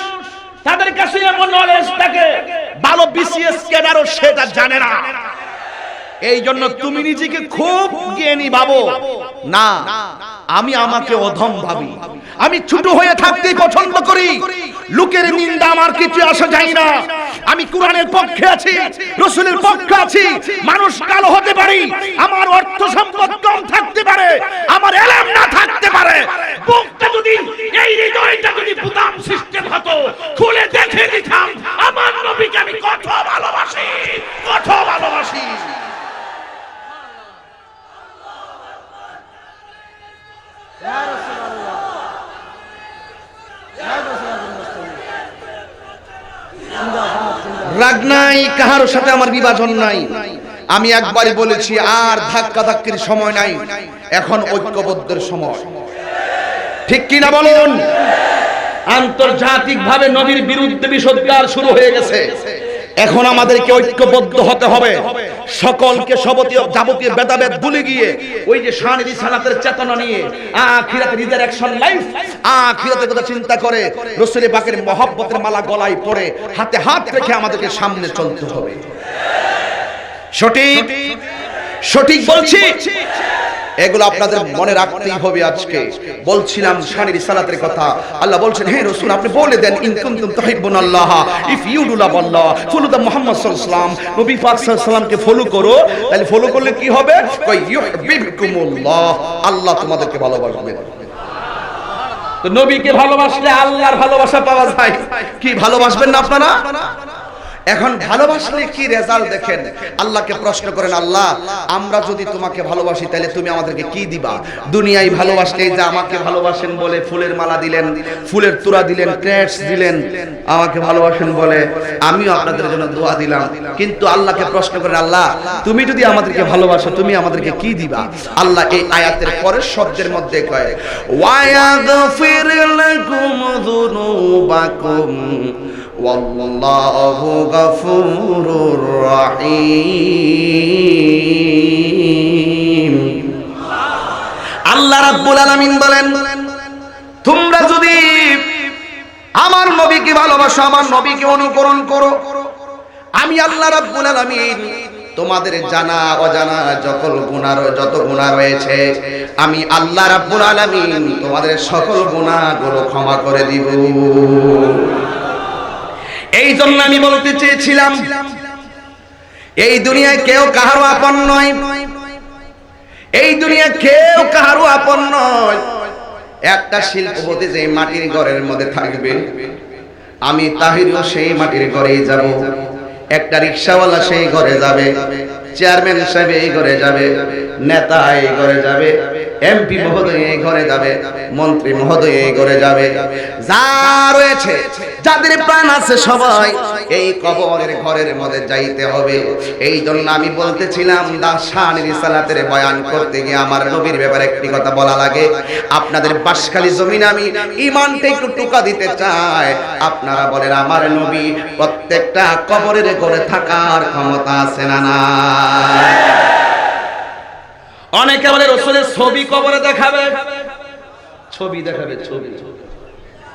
তাদের কাছে এমন নলেজ থাকে, ভালো বিসিএস ক্যাডারও সেটা জানে না। এই জন্য তুমি নিজেকে খুব জ্ঞানী ভাবো না, আমি আমাকে অধম ভাবি। আমি ছোট হয়ে থাকতেই পছন্দ করি, লোকের নিন্দা আমার কিছু আসে যায় না। আমি কোরআনের পক্ষে আছি, রাসূলের পক্ষে আছি। মানুষ কালো হতে পারি, আমার অর্থ সম্পদ কম থাকতে পারে, আমার ইলম না থাকতে পারে, বুকটা যদি এই হৃদয়টা যদি বুতাম সিস্টেম হতো, খুলে দেখে দিতাম আমার নবীকে আমি কত ভালোবাসি, কত ভালোবাসি। রাগ নাই, কাহার সাথে আমার বিভাজন নাই। আমি একবারই বলেছি, আর ধাক্কা ধাক্কির সময় নাই, এখন ঐক্যবদ্ধের সময়। ঠিক কিনা বলুন? আন্তর্জাতিক ভাবে নবীর বিরুদ্ধে বিষোদ্গার শুরু হয়ে গেছে। এখন আমাদেরকে ঐক্যবদ্ধ হতে হবে, সকলকে যাবতীয় ভেদাভেদ ভুলে গিয়ে ওই যে শান রিসালাতের চেতনা নিয়ে আখিরাতের রিজারেকশন লাইফ, আখিরাতের কথা চিন্তা করে রাসূল পাকের মহব্বতের মালা গলায় পড়ে হাতে হাত রেখে আমাদেরকে সামনে চলতে হবে। সঠিক সঠিক বলছি, এগুলো আপনাদের মনে রাখতেই হবে। আজকে বলছিলাম শানের রিসালাতের কথা। আল্লাহ বলছেন, হে রাসূল আপনি বলে দেন, ইন কুনতুম তুহিব্বুনাল্লাহ, if you do love Allah follow the Muhammad সাল্লাল্লাহু আলাইহি ওয়াসাল্লাম, নবী পাক সাল্লাল্লাহু আলাইহি ওয়াসাল্লামকে ফলো করো। তাহলে ফলো করলে কি হবে? কই ইউহিব্বুকুমুল্লাহ, আল্লাহ তোমাদেরকে ভালোবাসবেন। তো নবীকে ভালোবাসলে আল্লাহর ভালোবাসা পাওয়া যায়। কি ভালোবাসবেন না আপনারা? এখন ভালোবাসলে কি রেজাল্ট দেখেন। আল্লাহকে প্রশ্ন করেন, আল্লাহ আমরা যদি তোমাকে ভালোবাসি তাহলে তুমি আমাদেরকে কি দিবা? দুনিয়ায় ভালোবাসলে যে আমাকে ভালোবাসেন বলে ফুলের মালা দিলেন, ফুলের তোড়া দিলেন, ক্রেটস দিলেন, আমাকে ভালোবাসেন বলে আমিও আপনাদের জন্য দোয়া দিলাম। কিন্তু আল্লাহকে প্রশ্ন করেন, আল্লাহ তুমি যদি আমাদেরকে ভালোবাসো তুমি আমাদেরকে কি দিবা? আল্লাহ এই আয়াতের পরের শব্দের মধ্যে কয়, ওয়ায়াগফির লাকুম যুনুবাকুম ওয়াল্লাহু গফুরুর রহিম। আল্লাহ রাব্বুল আলামিন বলেন, তোমরা যদি আমার নবীকে ভালোবাসো, আমার নবীকে অনুকরণ করো, আমি আল্লাহ রাব্বুল আলামিন তোমাদের জানা অজানা যত গুনাহ রয়েছে আমি আল্লাহ রাব্বুল আলামিন তোমাদের সকল গুনাহগুলো ক্ষমা করে দিব। এই জন্য আমি বলতে চেয়েছিলাম, এই দুনিয়ায় কেউ কাহারও আপন নয়, এই দুনিয়ায় কেউ কাহারও আপন নয়। একটা শিল্পপতি যে মাটির ঘরের মধ্যে থাকবে, আমি তাহিরও সেই মাটির ঘরেই যাব। একটা রিকশাওয়ালা সেই ঘরে যাবে, চেয়ারম্যান সাহেব এই ঘরে যাবে, নেতা এই ঘরে যাবে, এমপি মহোদয় এই ঘরে যাবে, মন্ত্রী মহোদয় এই ঘরে যাবে, যা রয়েছে যাদের প্রাণ আছে সবাই এই কবরের ঘরের মধ্যে যাইতে হবে। এই জন্য আমি বলতেছিলাম, শান রিসালাতের বয়ান করতে গিয়ে আমার নবীর ব্যাপারে একটি কথা বলা লাগে। আপনাদের বাঁশখালী জমিনে আমি ঈমানটা একটু টুকা দিতে চাই। আপনারা বলেন আমার নবী প্রত্যেকটা কবরের ঘরে থাকার ক্ষমতা আছে না না? অনেকে বলে রাসূলের ছবি কবরে দেখাবে, ছবি দেখাবে, ছবি।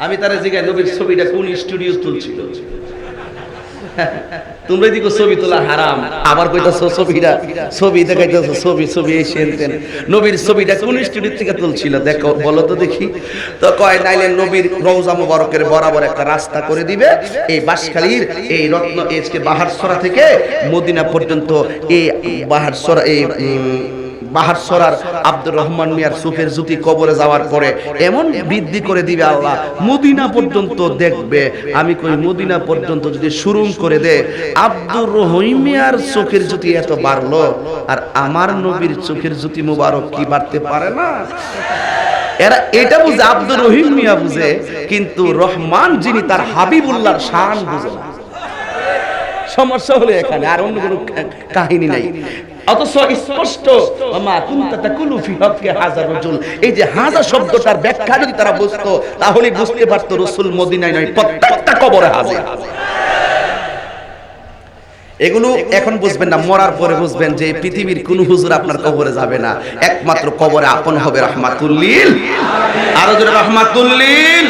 আমি তারা জিজ্ঞাসা, নবীর ছবিটা কোন স্টুডিও তুলছিল? তোমরা দিকে ছবি তোলা হারাম, আবার কইতাছো ছবি দেখাইতেছো, ছবি এসেছেন। নবীর ছবিটা কোন স্টুডিও থেকে তুলছিল দেখো, বলো তো দেখি। তো কয় নাইলে নবীর রওজা মুবারকের বরাবর একটা রাস্তা করে দিবে, এই বাঁশখালীর এই রত্ন এসকে বাহারছড়া থেকে মদিনা পর্যন্ত, এই বাহারছড়া এই বাহারছড়ার আব্দুর রহমান মিয়ার সুফের জুতি কবরে যাওয়ার পরে এমন বৃদ্ধি করে দিবে আল্লাহ, মদিনা পর্যন্ত দেখবে। আমি কই মদিনা পর্যন্ত যদি সুরুম করে দে, আব্দুর রহিম মিয়ার চোখের জুতি এত বাড়লো, আর আমার নবীর চোখের জুতি মুবারক কি বাড়তে পারে না? এরা এটা বুঝে, আব্দুর রহিম মিয়া বুঝে, কিন্তু রহমান যিনি তার হাবিবুল্লাহর শান বুঝে না। সমস্যা হলো এখানে, আর অন্য কোনো কাহিনী নাই। অথচ স্পষ্ট এই যে হাজার শব্দটার ব্যাখ্যা যদি তারা বুঝতো তাহলে বুঝতে পারতো রাসূল মদিনায় নয় প্রত্যেকটা কবরে হাজির। এগুলো এখন বুঝবেন না, মরার পরে বুঝবেন যে পৃথিবীর কোন হুজুর আপনার কবরে যাবে না, একমাত্র কবরে আপন হবে রাহমাতুল লিল, আরো জোরে রাহমাতুল লিল।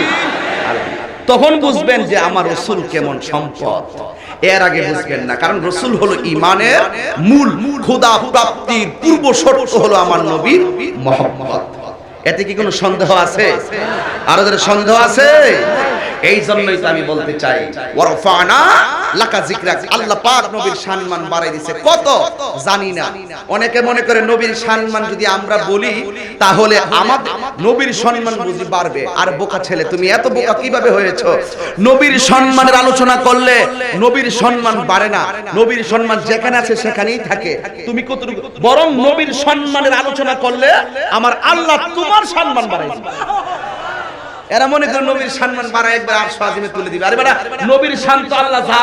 তখন বুঝবেন যে আমার রাসূল কেমন সম্পদ। এর আগে বুঝবেন না, কারণ রাসূল হলো ঈমানের মূল, খোদা প্রাপ্তির পূর্ব শর্ত হলো আমার নবীর মহব্বত। এতে কি কোনো সন্দেহ আছে? আরো যাদের সন্দেহ আছে? এই জন্যই তো আমি বলতে চাই, ওয়ারফানা লাকা যিকরাক, আল্লাহ পাক নবীর সম্মান বাড়াই দিয়েছে। কত জানি না, অনেকে মনে করে নবীর সম্মান যদি আমরা বলি তাহলে আমাদের নবীর সম্মান বুঝি বাড়বে। আর বোকা ছেলে, তুমি এত বোকা কিভাবে হয়েছো? নবীর সম্মানের আলোচনা করলে নবীর সম্মান বাড়ে না, নবীর সম্মান যেখানে আছে সেখানেই থাকে। তুমি কতটুকু, বরং নবীর সম্মানের আলোচনা করলে আমার আল্লাহ তোমার সম্মান বাড়াই দিবে। এরা মনে করে নবীর সম্মান বাড়ায় একবার আরশ আজিমে তুলে দিবে। আরে বেটা, নবীর শান তো আল্লাহ যা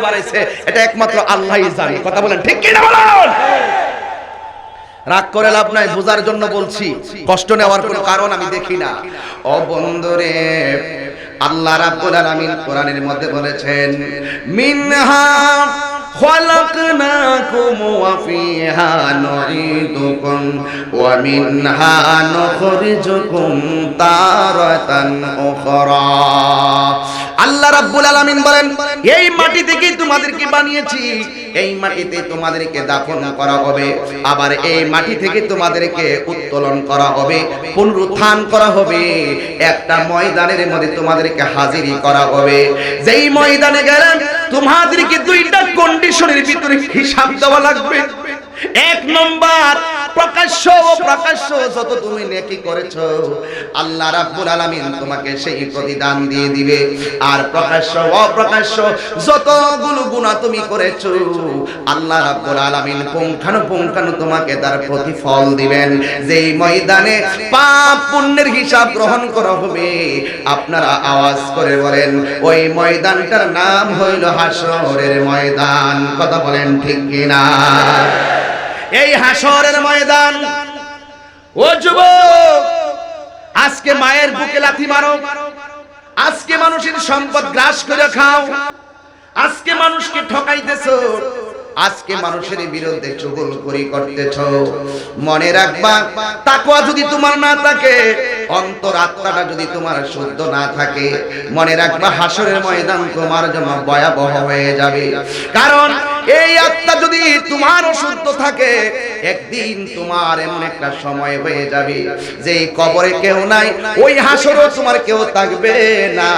বাড়াইছে এটা একমাত্র আল্লাহই জানে। কথা বলেন ঠিক কি না বলেন? রাগ করে লাভ নাই, বোঝার জন্য বলছি, কষ্ট নেওয়ার কোনো কারণ আমি দেখি না। ও বন্ধুরে, আল্লাহ রাব্বুল আলামিন কোরআনের মধ্যে বলেছেন, মিনহা খালাকনাকুম ওয়া ফিহা নুঈদুকুম ওয়া মিনহা নুখরিজুকুম তারাতান উখরা। আল্লাহ রাব্বুল আলামিন বলেন, এই মাটি থেকে তোমাদেরকে বানিয়েছি, এই মাটিতে তোমাদেরকে দাফন করা হবে, আবার এই মাটি থেকে তোমাদেরকে উত্তোলন করা হবে, পুনরুত্থান করা হবে, একটা ময়দানের মধ্যে তোমাদেরকে হাজিরি করা হবে। যেই ময়দানে গেলেন তোমাদেরকে দুইটা কন্ডিশনের ভিতরে হিসাব দেওয়া লাগবে। এক নম্বর, প্রকাশ্য যত তুমি নেকি করেছো আল্লাহ রাব্বুল আলামিন তোমাকে সেই প্রতিদান দিয়ে দিবে। আর প্রকাশ্য অপ্রকাশ্য যতগুলো গুনাহ তুমি করেছো আল্লাহ রাব্বুল আলামিন পুঙ্খানুপুঙ্খানু তোমাকে তার প্রতিফল দিবেন। যেই ময়দানে পাপ পুণ্যের হিসাব গ্রহণ করা হবে, আপনারা আওয়াজ করে বলেন, ওই ময়দানটার নাম হইল হাসরের ময়দান। কথা বলেন ঠিক কিনা? এই হাসরের ময়দান, ও যুবক, আজকে মায়ের বুকে লাথি মারো, আজকে মানুষের সম্পদ গ্রাস করে খাও, আজকে মানুষকে ঠকাইতেছো, আজকে মানুষের বিরুদ্ধে চুগলখড়ি করতেছো। মনে রাখবা, তাকওয়া যদি তোমার না থাকে, অন্তর আত্মাটা যদি তোমার শুদ্ধ না থাকে, মনে রাখবা হাসরের ময়দান তোমার জন্য ভয়াবহ হয়ে যাবে। কারণ এই আত্মা যদি তোমার অশুদ্ধ থাকে, একদিন তোমার এমন একটা সময় হয়ে যাবে যে কবরে কেউ নাই, ওই হাসরও তোমার কেউ থাকবে না।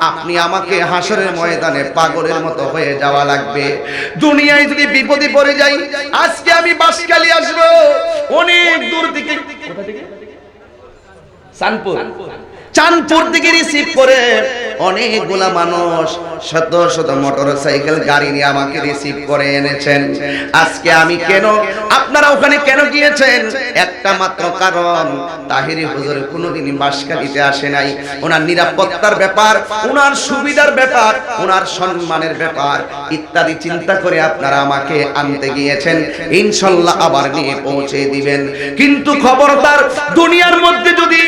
আপনি আমাকে হাসরের ময়দানে পাগলের মতো হয়ে যাওয়া লাগবে। দুনিয়ায় যদি বিপদে পড়ে যাই, আজকে আমি বাঁশখালী আসবো অনেক দূর থেকে, কোথা থেকে? চাঁদপুর থেকে রিসিভ করে অনেকগুলা মানুষ শত শত মোটরসাইকেল গাড়ি নিয়ে আমাকে রিসিভ করে এনেছেন। আজকে আমি কেন, আপনারা ওখানে কেন গিয়েছেন? একটা মাত্র কারণ, তাহিরি হুজুর কোনোদিনই বাঁশখালীতে আসে নাই। ওনার নিরাপত্তার ব্যাপার, ওনার সুবিধার ব্যাপার, ওনার সম্মানের ব্যাপার ইত্যাদি চিন্তা করে আপনারা আমাকে আনতে গিয়েছেন। ইনশাআল্লাহ আবার নিয়ে পৌঁছে দিবেন। কিন্তু খবরদার, দুনিয়ার মধ্যে যদি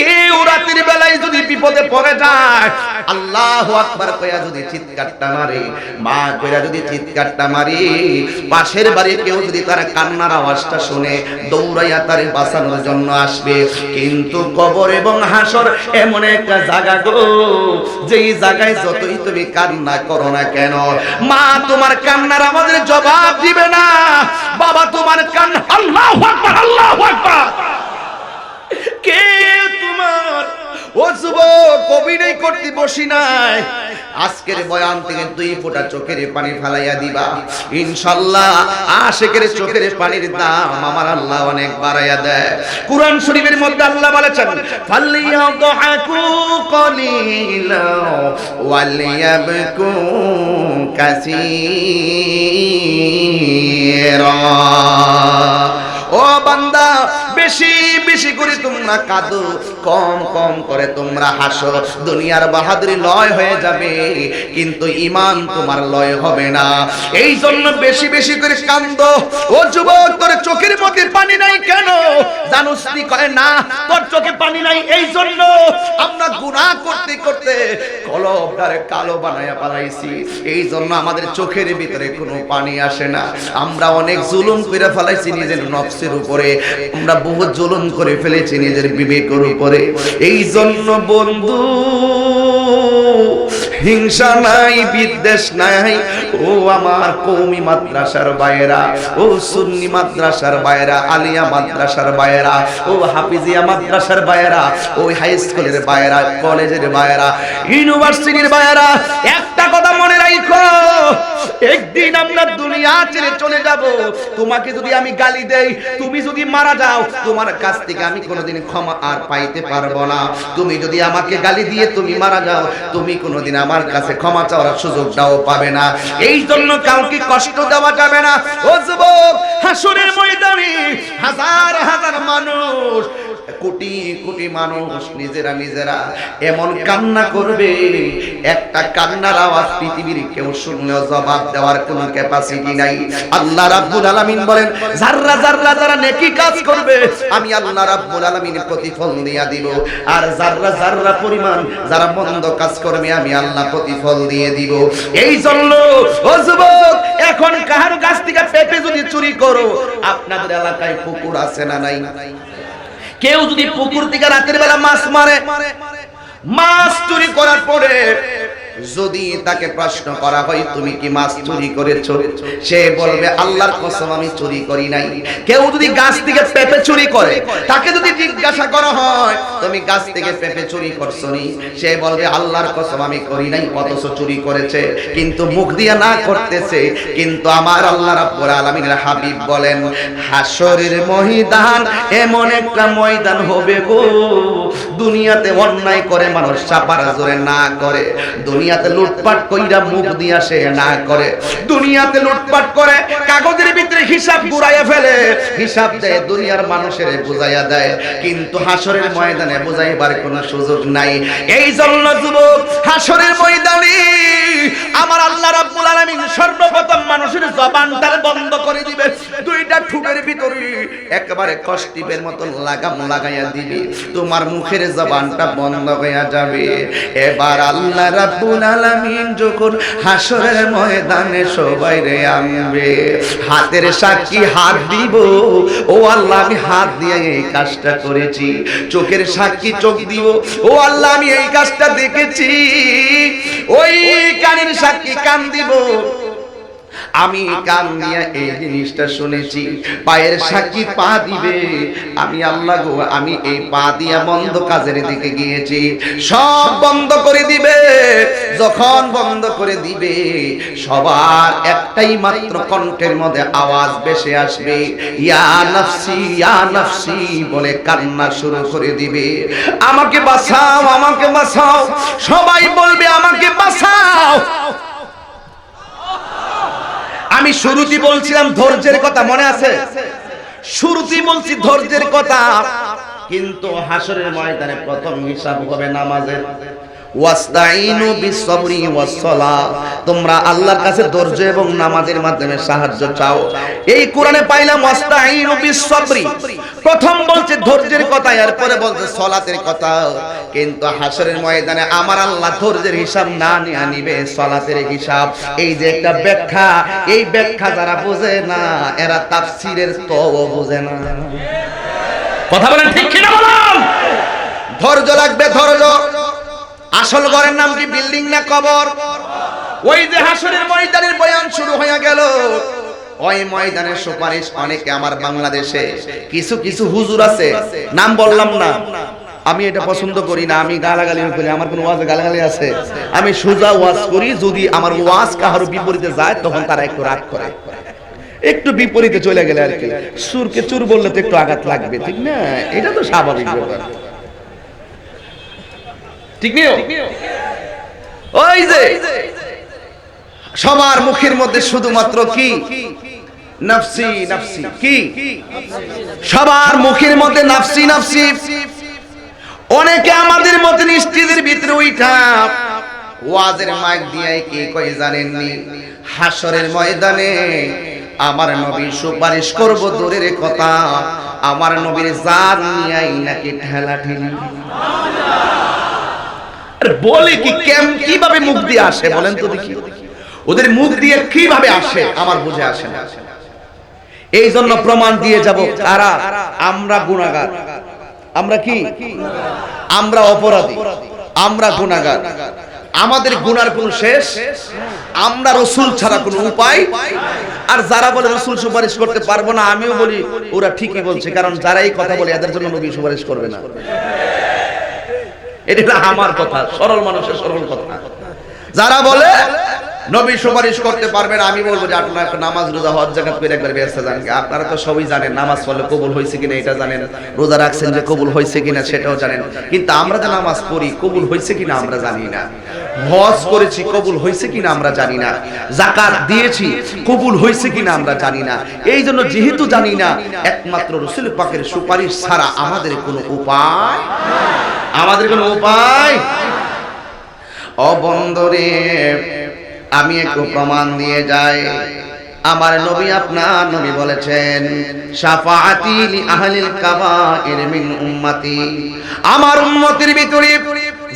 কেউ রাতের বেলায় যদি বিপদে পড়ে যায়, আল্লাহু আকবার কইয়া যদি চিৎকারটা মারে, মা কইরা যদি চিৎকারটা মারি, পাশের বাড়ির কেউ যদি তার কান্নার আওয়াজটা শুনে দৌড়াইয়া তারে বাঁচানোর জন্য আসবে। কিন্তু কবর এবং হাসর এমন একটা জায়গা গো, যেই জায়গায় যতই তুমি কান্না করো না কেন, মা তোমার কান্নার আমাদের জবাব দিবে না, বাবা তোমার কান্না, আল্লাহু আকবার, আল্লাহু আকবার। কে তোমার ও যুবক, অভিনয় করতে বসি নাই, আজকের বয়ান থেকে 2 ফোঁটা চোখের পানি ফেলাইয়া দিবা। ইনশাআল্লাহ আশিকের চোখের পানির দাম আমার আল্লাহ অনেক বাড়াইয়া দেয়। কুরআন শরীফের মধ্যে আল্লাহ বলেছেন, ফালিয়াদহাকু কলিলা ওয়ালিয়াবকু কাসীরা। ও বান্দা, বেশি বেশি করে তোমরা কাঁদো, কম কম করে তোমরা হাসো। দুনিয়ার বাহাদুরি লয় হয়ে যাবে, কিন্তু ঈমান তোমার লয় হবে না। এই জন্য বেশি বেশি করে কান্দো। ও যুবক, তোর চোখের মধ্যে পানি নাই কেন জানোস নি? কয় না, তোর চোখে পানি নাই এই জন্য আমরা গুনাহ করতে করতে কলবটারে কালো বানায়া ফেলাইছি। এই জন্য আমাদের চোখের ভিতরে কোনো পানি আসে না। আমরা অনেক জুলুম করে ফেলাইছি নিজের নফসের উপরে, আমরা বহুত জুলুম করে ফেলেছি নিজের বিবেকের উপরে। এই জন্য বন্ধু, হিংসা নাই, বিদ্বেষ নাই। ও আমার কওমি মাদ্রাসার বাইরা, ও সুন্নি মাদ্রাসার বাইরা, আলিয়া মাদ্রাসার বাইরা, ও হাফিজিয়া মাদ্রাসার বাইরা, ও হাই স্কুলের বাইরা, কলেজের বাইরা, ইউনিভার্সিটির বাইরা, একটা কথা মনে রাখো, একদিন আমরা দুনিয়া ছেড়ে চলে যাব। তোমাকে যদি আমি গালি দেই, তুমি যদি মারা যাও, তোমার কাছ থেকে আমি কোনোদিন ক্ষমা আর পাইতে পারবো না। তুমি যদি আমাকে গালি দিয়ে তুমি মারা যাও, তুমি কোনোদিন আমার কাছে ক্ষমা চাওয়ার সুযোগটাও পাবে না। এই জন্য কাউকে কষ্ট দেওয়া যাবে না। ও যুবক, হাসরের ময়দানে হাজার হাজার মানুষ কোটি কোটি মানুষ নিজেরা এমন কান্না করবে, একটা কান্নার আওয়াজ পৃথিবীর কেউ শুনলেও জবাব দেওয়ার কোনো ক্যাপাসিটি নাই। আল্লাহ রাব্বুল আলামিন বলেন, যারা যারা নেকি কাজ করবে আমি আল্লাহ রাব্বুল আলামিন প্রতিফল দিয়া দিব, আর যারা পরিমাণ যারা মন্দ কাজ করবে আমি আল্লাহ প্রতিফল দিয়ে দিব। এই জন্য ও যুবক, এখন কাহার কাছ থেকে পেঁপে যদি চুরি করো, আপনাদের এলাকায় পুকুর আছে না নাই? কেউ যদি পুকুর থেকে রাতের বেলা মাছ মারে, মাছ চুরি করার পরে যদি তাকে প্রশ্ন করা হয় তুমি কি মাছ চুরি করেছো, সে বলবে আল্লাহর কসম আমি চুরি করি নাই। কেউ যদি গাছ থেকে পেঁপে চুরি করে, তাকে যদি জিজ্ঞাসা করা হয় তুমি গাছ থেকে পেঁপে চুরি করছো নি, সে বলবে আল্লাহর কসম আমি করি নাই, অথচ চুরি করেছে, কিন্তু মুখ দিয়ে না করতেছে। কিন্তু আমার আল্লাহ রাব্বুল আলামিনের হাবিব বলেন, হাসরের ময়দান এমন একটা ময়দান হবে গো, দুনিয়াতে অন্যায় করে মানুষ চাপার জোরে না করে, দুনিয়াতে লুটপাট কইরা মুখ দিয়া সে না করে, দুনিয়াতে লুটপাট করে কাগজের ভিতরে হিসাব গুড়াইয়া ফেলে, হিসাব দেয় দুনিয়ার মানুষের বুঝাইয়া দেয়, কিন্তু হাসরের ময়দানে বুঝাইবার কোনো সুযোগ নাই। এই জন্য যুবক, হাসরের ময়দানে আমার আল্লাহ রাব্বুল আলামিন সর্বপ্রথম মানুষের জবানটা বন্ধ করে দিবে, দুইটা ঠোঁটের ভিতরে একেবারে কষ্টিপের মতন লাগাম লাগাইয়া দিবে, তোমার মুখের জবানটা বন্ধ হইয়া যাবে। এবার আল্লাহ রাব্বুল আলামিন যখন হাসরের ময়দানে সবাই রে আনবে, হাতের সাক্ষী হাত দিব, ও আল্লাহ আমি হাত দিয়ে এই কাজটা করেছি, চোখের সাক্ষী চোখ দিব, ও আল্লাহ আমি এই কাজটা দেখেছি, ওই কানের সাক্ষী কান দিব, আমি কান দিয়া এই জিনিসটা শুনেছি, পায়ের সাক্ষী পা দিবে, আমি আল্লাহ গো আমি এই পা দিয়া বন্ধ কাজের দিকে গিয়েছি, সব বন্ধ করে দিবে। যখন বন্ধ করে দিবে, সবার একটাই মাত্র কণ্ঠের মধ্যে আওয়াজ ভেসে আসবে, ইয়া নাফসি বলে কান্না শুরু করে দিবে, আমাকে বাঁচাও, আমাকে বাঁচাও, সবাই বলবে আমাকে বাঁচাও। আমি শুরুতেই বলছিলাম ধৈর্যের কথা, মনে আছে? শুরুতেই বলছি ধৈর্যের কথা, কিন্তু হাসরের ময়দানে প্রথম হিসাব হবে নামাজের। ওয়াস্তাইনু বিসসবরি ওয়াসসালাহ, তোমরা আল্লাহর কাছে ধৈর্য এবং নামাজের মাধ্যমে সাহায্য চাও। এই কোরআনে পাইলাম ওয়াস্তাইনু বিসসবরি, প্রথম বলছে ধৈর্যের কথা, এরপরে বলছে সালাতের কথা। কিন্তু হাসরের ময়দানে আমার আল্লাহ ধৈর্যের হিসাব না নিয়ে নিবে সালাতের হিসাব। এই যে একটা ব্যাখ্যা, এই ব্যাখ্যা যারা বোঝে না এরা তাফসীরের তও বোঝে না। কথা বলেন ঠিক কি না বলেন? ধৈর্য লাগবে, ধৈর্য। আসল ঘরের নাম কি বিল্ডিং না কবর? ওই যে হাসরের ময়দানের বয়ান শুরু হয়ে গেল, ওই ময়দানের সুপারিশ অনেকে আমার বাংলাদেশে কিছু কিছু হুজুর আছে, নাম বললাম না, আমি এটা পছন্দ করি না, আমি গালাগালি করি, আমার কোনো ওয়াজে গালাগালি আছে, আমি সোজা ওয়াজ করি, যদি আমার ওয়াজ কারো বিপরীতে যায় তখন তারা একটু রাগ করে, একটু বিপরীতে চলে গেলে আর কি, সুরকে চুর বললে তো একটু আঘাত লাগবে, ঠিক না? এটা তো স্বাভাবিক ব্যাপার, ঠিক না? ওই যে সবার মুখের মধ্যে শুধুমাত্র কি নাফসি নাফসি, কি সবার মুখের মধ্যে নাফসি নাফসি। অনেকে আমাদের মধ্যে স্টেজের ভিতরে উঠা ওয়াজের মাইক দিয়ে কি কই জানেননি, হাসরের ময়দানে আমার নবী সুপারিশ করব দূরের কথা, আমার নবীর জান নিয়াই নাকি ঠেলা ঠেলি। বলে কি কিভাবে মুখ দিয়ে আসে বলেন তো দেখি, ওদের মুখ দিয়ে কিভাবে আসে আমার বুঝে আসে না। এই জন্য প্রমাণ দিয়ে যাব কারা আমরা গুনাহগার, আমরা কি, আমরা অপরাধী, আমরা গুনাহগার, আমাদের গুনার কোনো শেষ, আমরা রাসূল ছাড়া কোনো উপায়। আর যারা বলে রাসূল সুপারিশ করতে পারবো না, আমিও বলি ওরা ঠিকই বলছে, কারণ যারা এই কথা বলে এদের জন্য নবী সুপারিশ করবে না। এটা আমার কথা, সরল মানুষের সরল কথা। যারা বলে নবী সুপারিশ করতে পারবেন, আমি বলবো যে আপনারা একটা নামাজ রোজা হজ যাকাত করে একবার ব্যস্ত জানেন। আপনারা তো সবই জানেন, নামাজ পড়লে কবুল হয়েছে কিনা এটা জানেন, রোজা রাখছেন যে কবুল হয়েছে কিনা সেটাও জানেন, কিন্তু আমরা যে নামাজ পড়ি কবুল হয়েছে কিনা আমরা জানি না। হজ করেছি, কবুল হয়েছে কিনা আমরা জানি না। যাকাত দিয়েছি, কবুল হয়েছে কিনা আমরা জানি না। এই জন্য যেহেতু জানি না, একমাত্র রাসূল পাকের সুপারিশ ছাড়া আমাদের কোনো উপায়, আমাদের কোনো উপায়। ও বন্ধুরে, আমি একটু প্রমাণ দিয়ে যাই। আমার নবী, আপনার নবী বলেছেন, শাফাআতি লি আহলিল কাবাইর মিন উম্মতি, আমার উম্মতের ভিতরে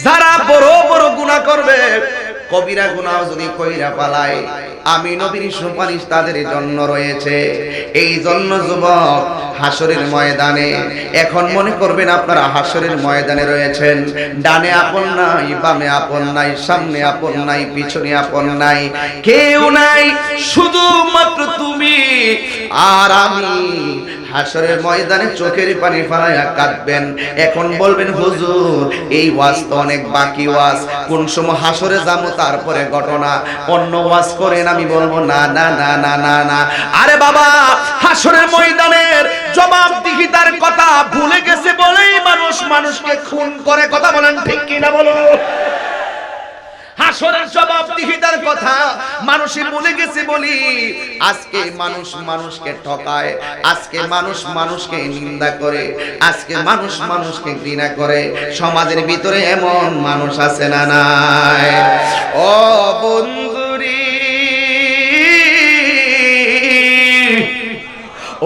যারা বড় বড় গুনাহ করবে, কবিরা গুনাহ যদি কইরা পালায়, আমি নবীর সুপারিশ তাদের জন্য রয়েছে। এই জন্য যুবক, হাসরের ময়দানে এখন মনে করবেন আপনারা হাসরের ময়দানে রয়েছেন, ডানে আপন নাই, বামে আপন নাই, সামনে আপন নাই, পিছনে আপন নাই, কেউ নাই, শুধুমাত্র তুমি আর আমি। হাসরের ময়দানে চোখের পানি ফেলায়া কাঁদবেন। এখন বলবেন, হুজুর এই ওয়াজ তো অনেক বাকি ওয়াজ, কোন সময় হাসরে যাবো তারপরে ঘটনা, অন্য ওয়াজ করেন। আমি বলবো, না না না না না না, আরে বাবা, হাসরের ময়দানের জবাবদিহিতার কথা ভুলে গেছে বলেই মানুষ মানুষকে খুন করে। কথা বলেন ঠিক কিনা বলো? হাসরের জবাবদিহিতার কথা মানুষই ভুলে গেছে বলি আজকে মানুষ মানুষকে ঠকায়, আজকে মানুষ মানুষকে নিন্দা করে, আজকে মানুষ মানুষকে ঘৃণা করে। সমাজের ভিতরে এমন মানুষ আছে না নাই? ও বন্ধুরি,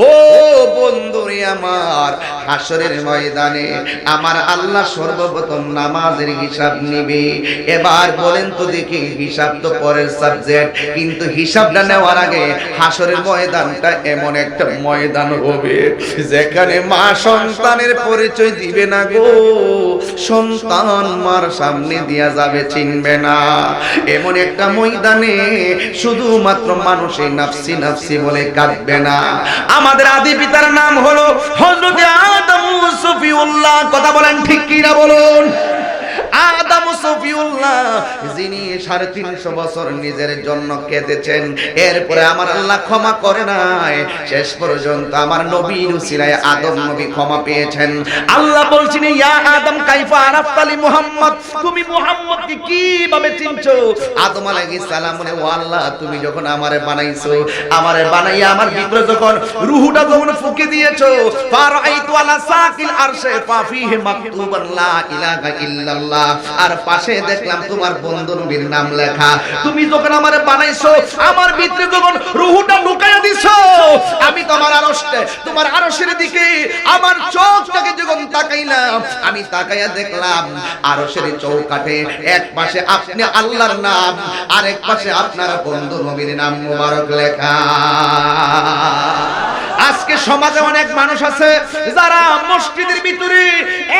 ও বন্ধুরে আমার, হাসরের ময়দানে আমার আল্লাহ সর্বপ্রথম নামাজের হিসাব নিবে। এবার বলেন তো দেখি, হিসাব তো পরের সাবজেক্ট, কিন্তু হিসাবটা নেওয়ার আগে হাসরের ময়দানটা এমন একটা ময়দান হবে যেখানে মা সন্তানের পরিচয় দিবে না গো, সন্তান মার সামনে দিয়া যাবে, চিনবে না। এমন একটা ময়দানে শুধুমাত্র মানুষের নাফসি নাফসি বলে কাঁদবে না। আমাদের আদি পিতার নাম হলো হযরত আদম সফিউল্লাহ। কথা বলেন ঠিক কিনা বলুন? আদম সফিউল্লাহ, যিনি 350 বছর নিজের জন্য কেঁদেছেন, এরপরে আমার আল্লাহ ক্ষমা করে নাই। শেষ পর্যন্ত আমার নবীর উসিলায় আদম নবী ক্ষমা পেয়েছেন। আল্লাহ বলছেন, ইয়া আদম কাইফা আরাফতালি মুহাম্মদ, তুমি মুহাম্মদকে কিভাবে চিনছো? আদম আলাইহিস সালাম বলে, ও আল্লাহ, তুমি যখন আমারে বানাইছো, আমারে বানাইয়া আমার ভিতরে যখন রূহটা যখন ফুঁকে দিয়েছো, ফারাইতু আলা সাকিল আরশে ফাফিহি মাকতুবান লা ইলাহা ইল্লাল্লাহ, আর পাশে দেখলাম তোমার বন্ধু নবীর নাম লেখা। তুমি যখন আমারে বানাইছো, আমার ভিতরে যখন রূহটা ঢুকাইয়া দিছো, আমি তোমার আরশে, তোমার আরশের দিকে আমার চোখটাকে যখন তাকাইলাম, আমি তাকাইয়া দেখলাম আরশের চৌকাঠে এক পাশে আপনি আল্লাহর নাম, আর এক পাশে আপনার বন্ধু নবীর নাম মুবারক লেখা। আজকে সমাজে অনেক মানুষ আছে যারা মসজিদের ভিতরে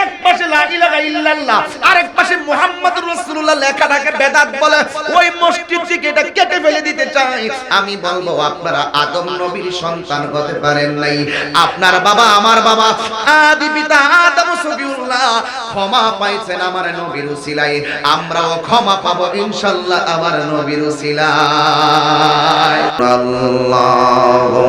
এক পাশে লা ইলাহা ইল্লাল্লাহ আর এক পাশে মুহাম্মাদুর রাসূলুল্লাহ লেখা থাকে, বেদাত বলে, ওই মসজিদ থেকে এটা কেটে ফেলে দিতে চাই। আমি বলবো, আপনারা আদম নবীর সন্তান হতে পারেন নাই। আপনার বাবা, আমার বাবা, আদি পিতা আদম সফিউল্লাহ ক্ষমা পাইছেন আমার নবীর উসিলায়, আমরাও ক্ষমা পাবো ইনশাআল্লাহ আমার নবীর উসিলায়। আল্লাহুম্মা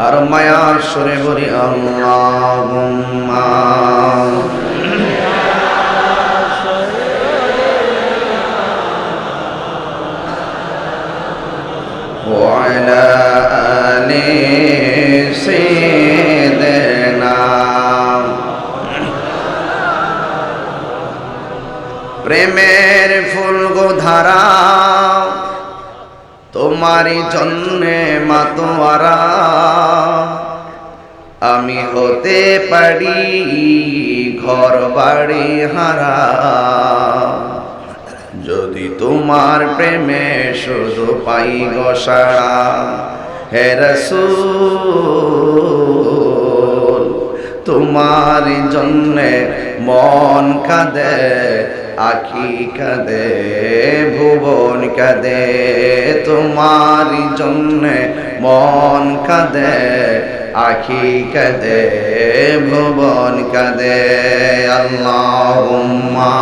আর মায়ার সুরে বলি, আল্লাহুম্মা ওয়া আলা আলি সাইয়্যিদিনা। প্রেমের ফুল গো ধারা তোমারই জন্যে মাতোয়ারা, আমি হতে পারি ঘর বাড়ি হারা, যদি তোমার প্রেমে শুধু পাই গো সাড়া। হে রাসূল, তোমার জন্যে মন কাঁদে, আখি কাঁদে, ভুবন কাঁদে, তোমার জন্যে মন কাঁদে, আখি কাঁদে ভুবন কাঁদে আল্লাহুম্মা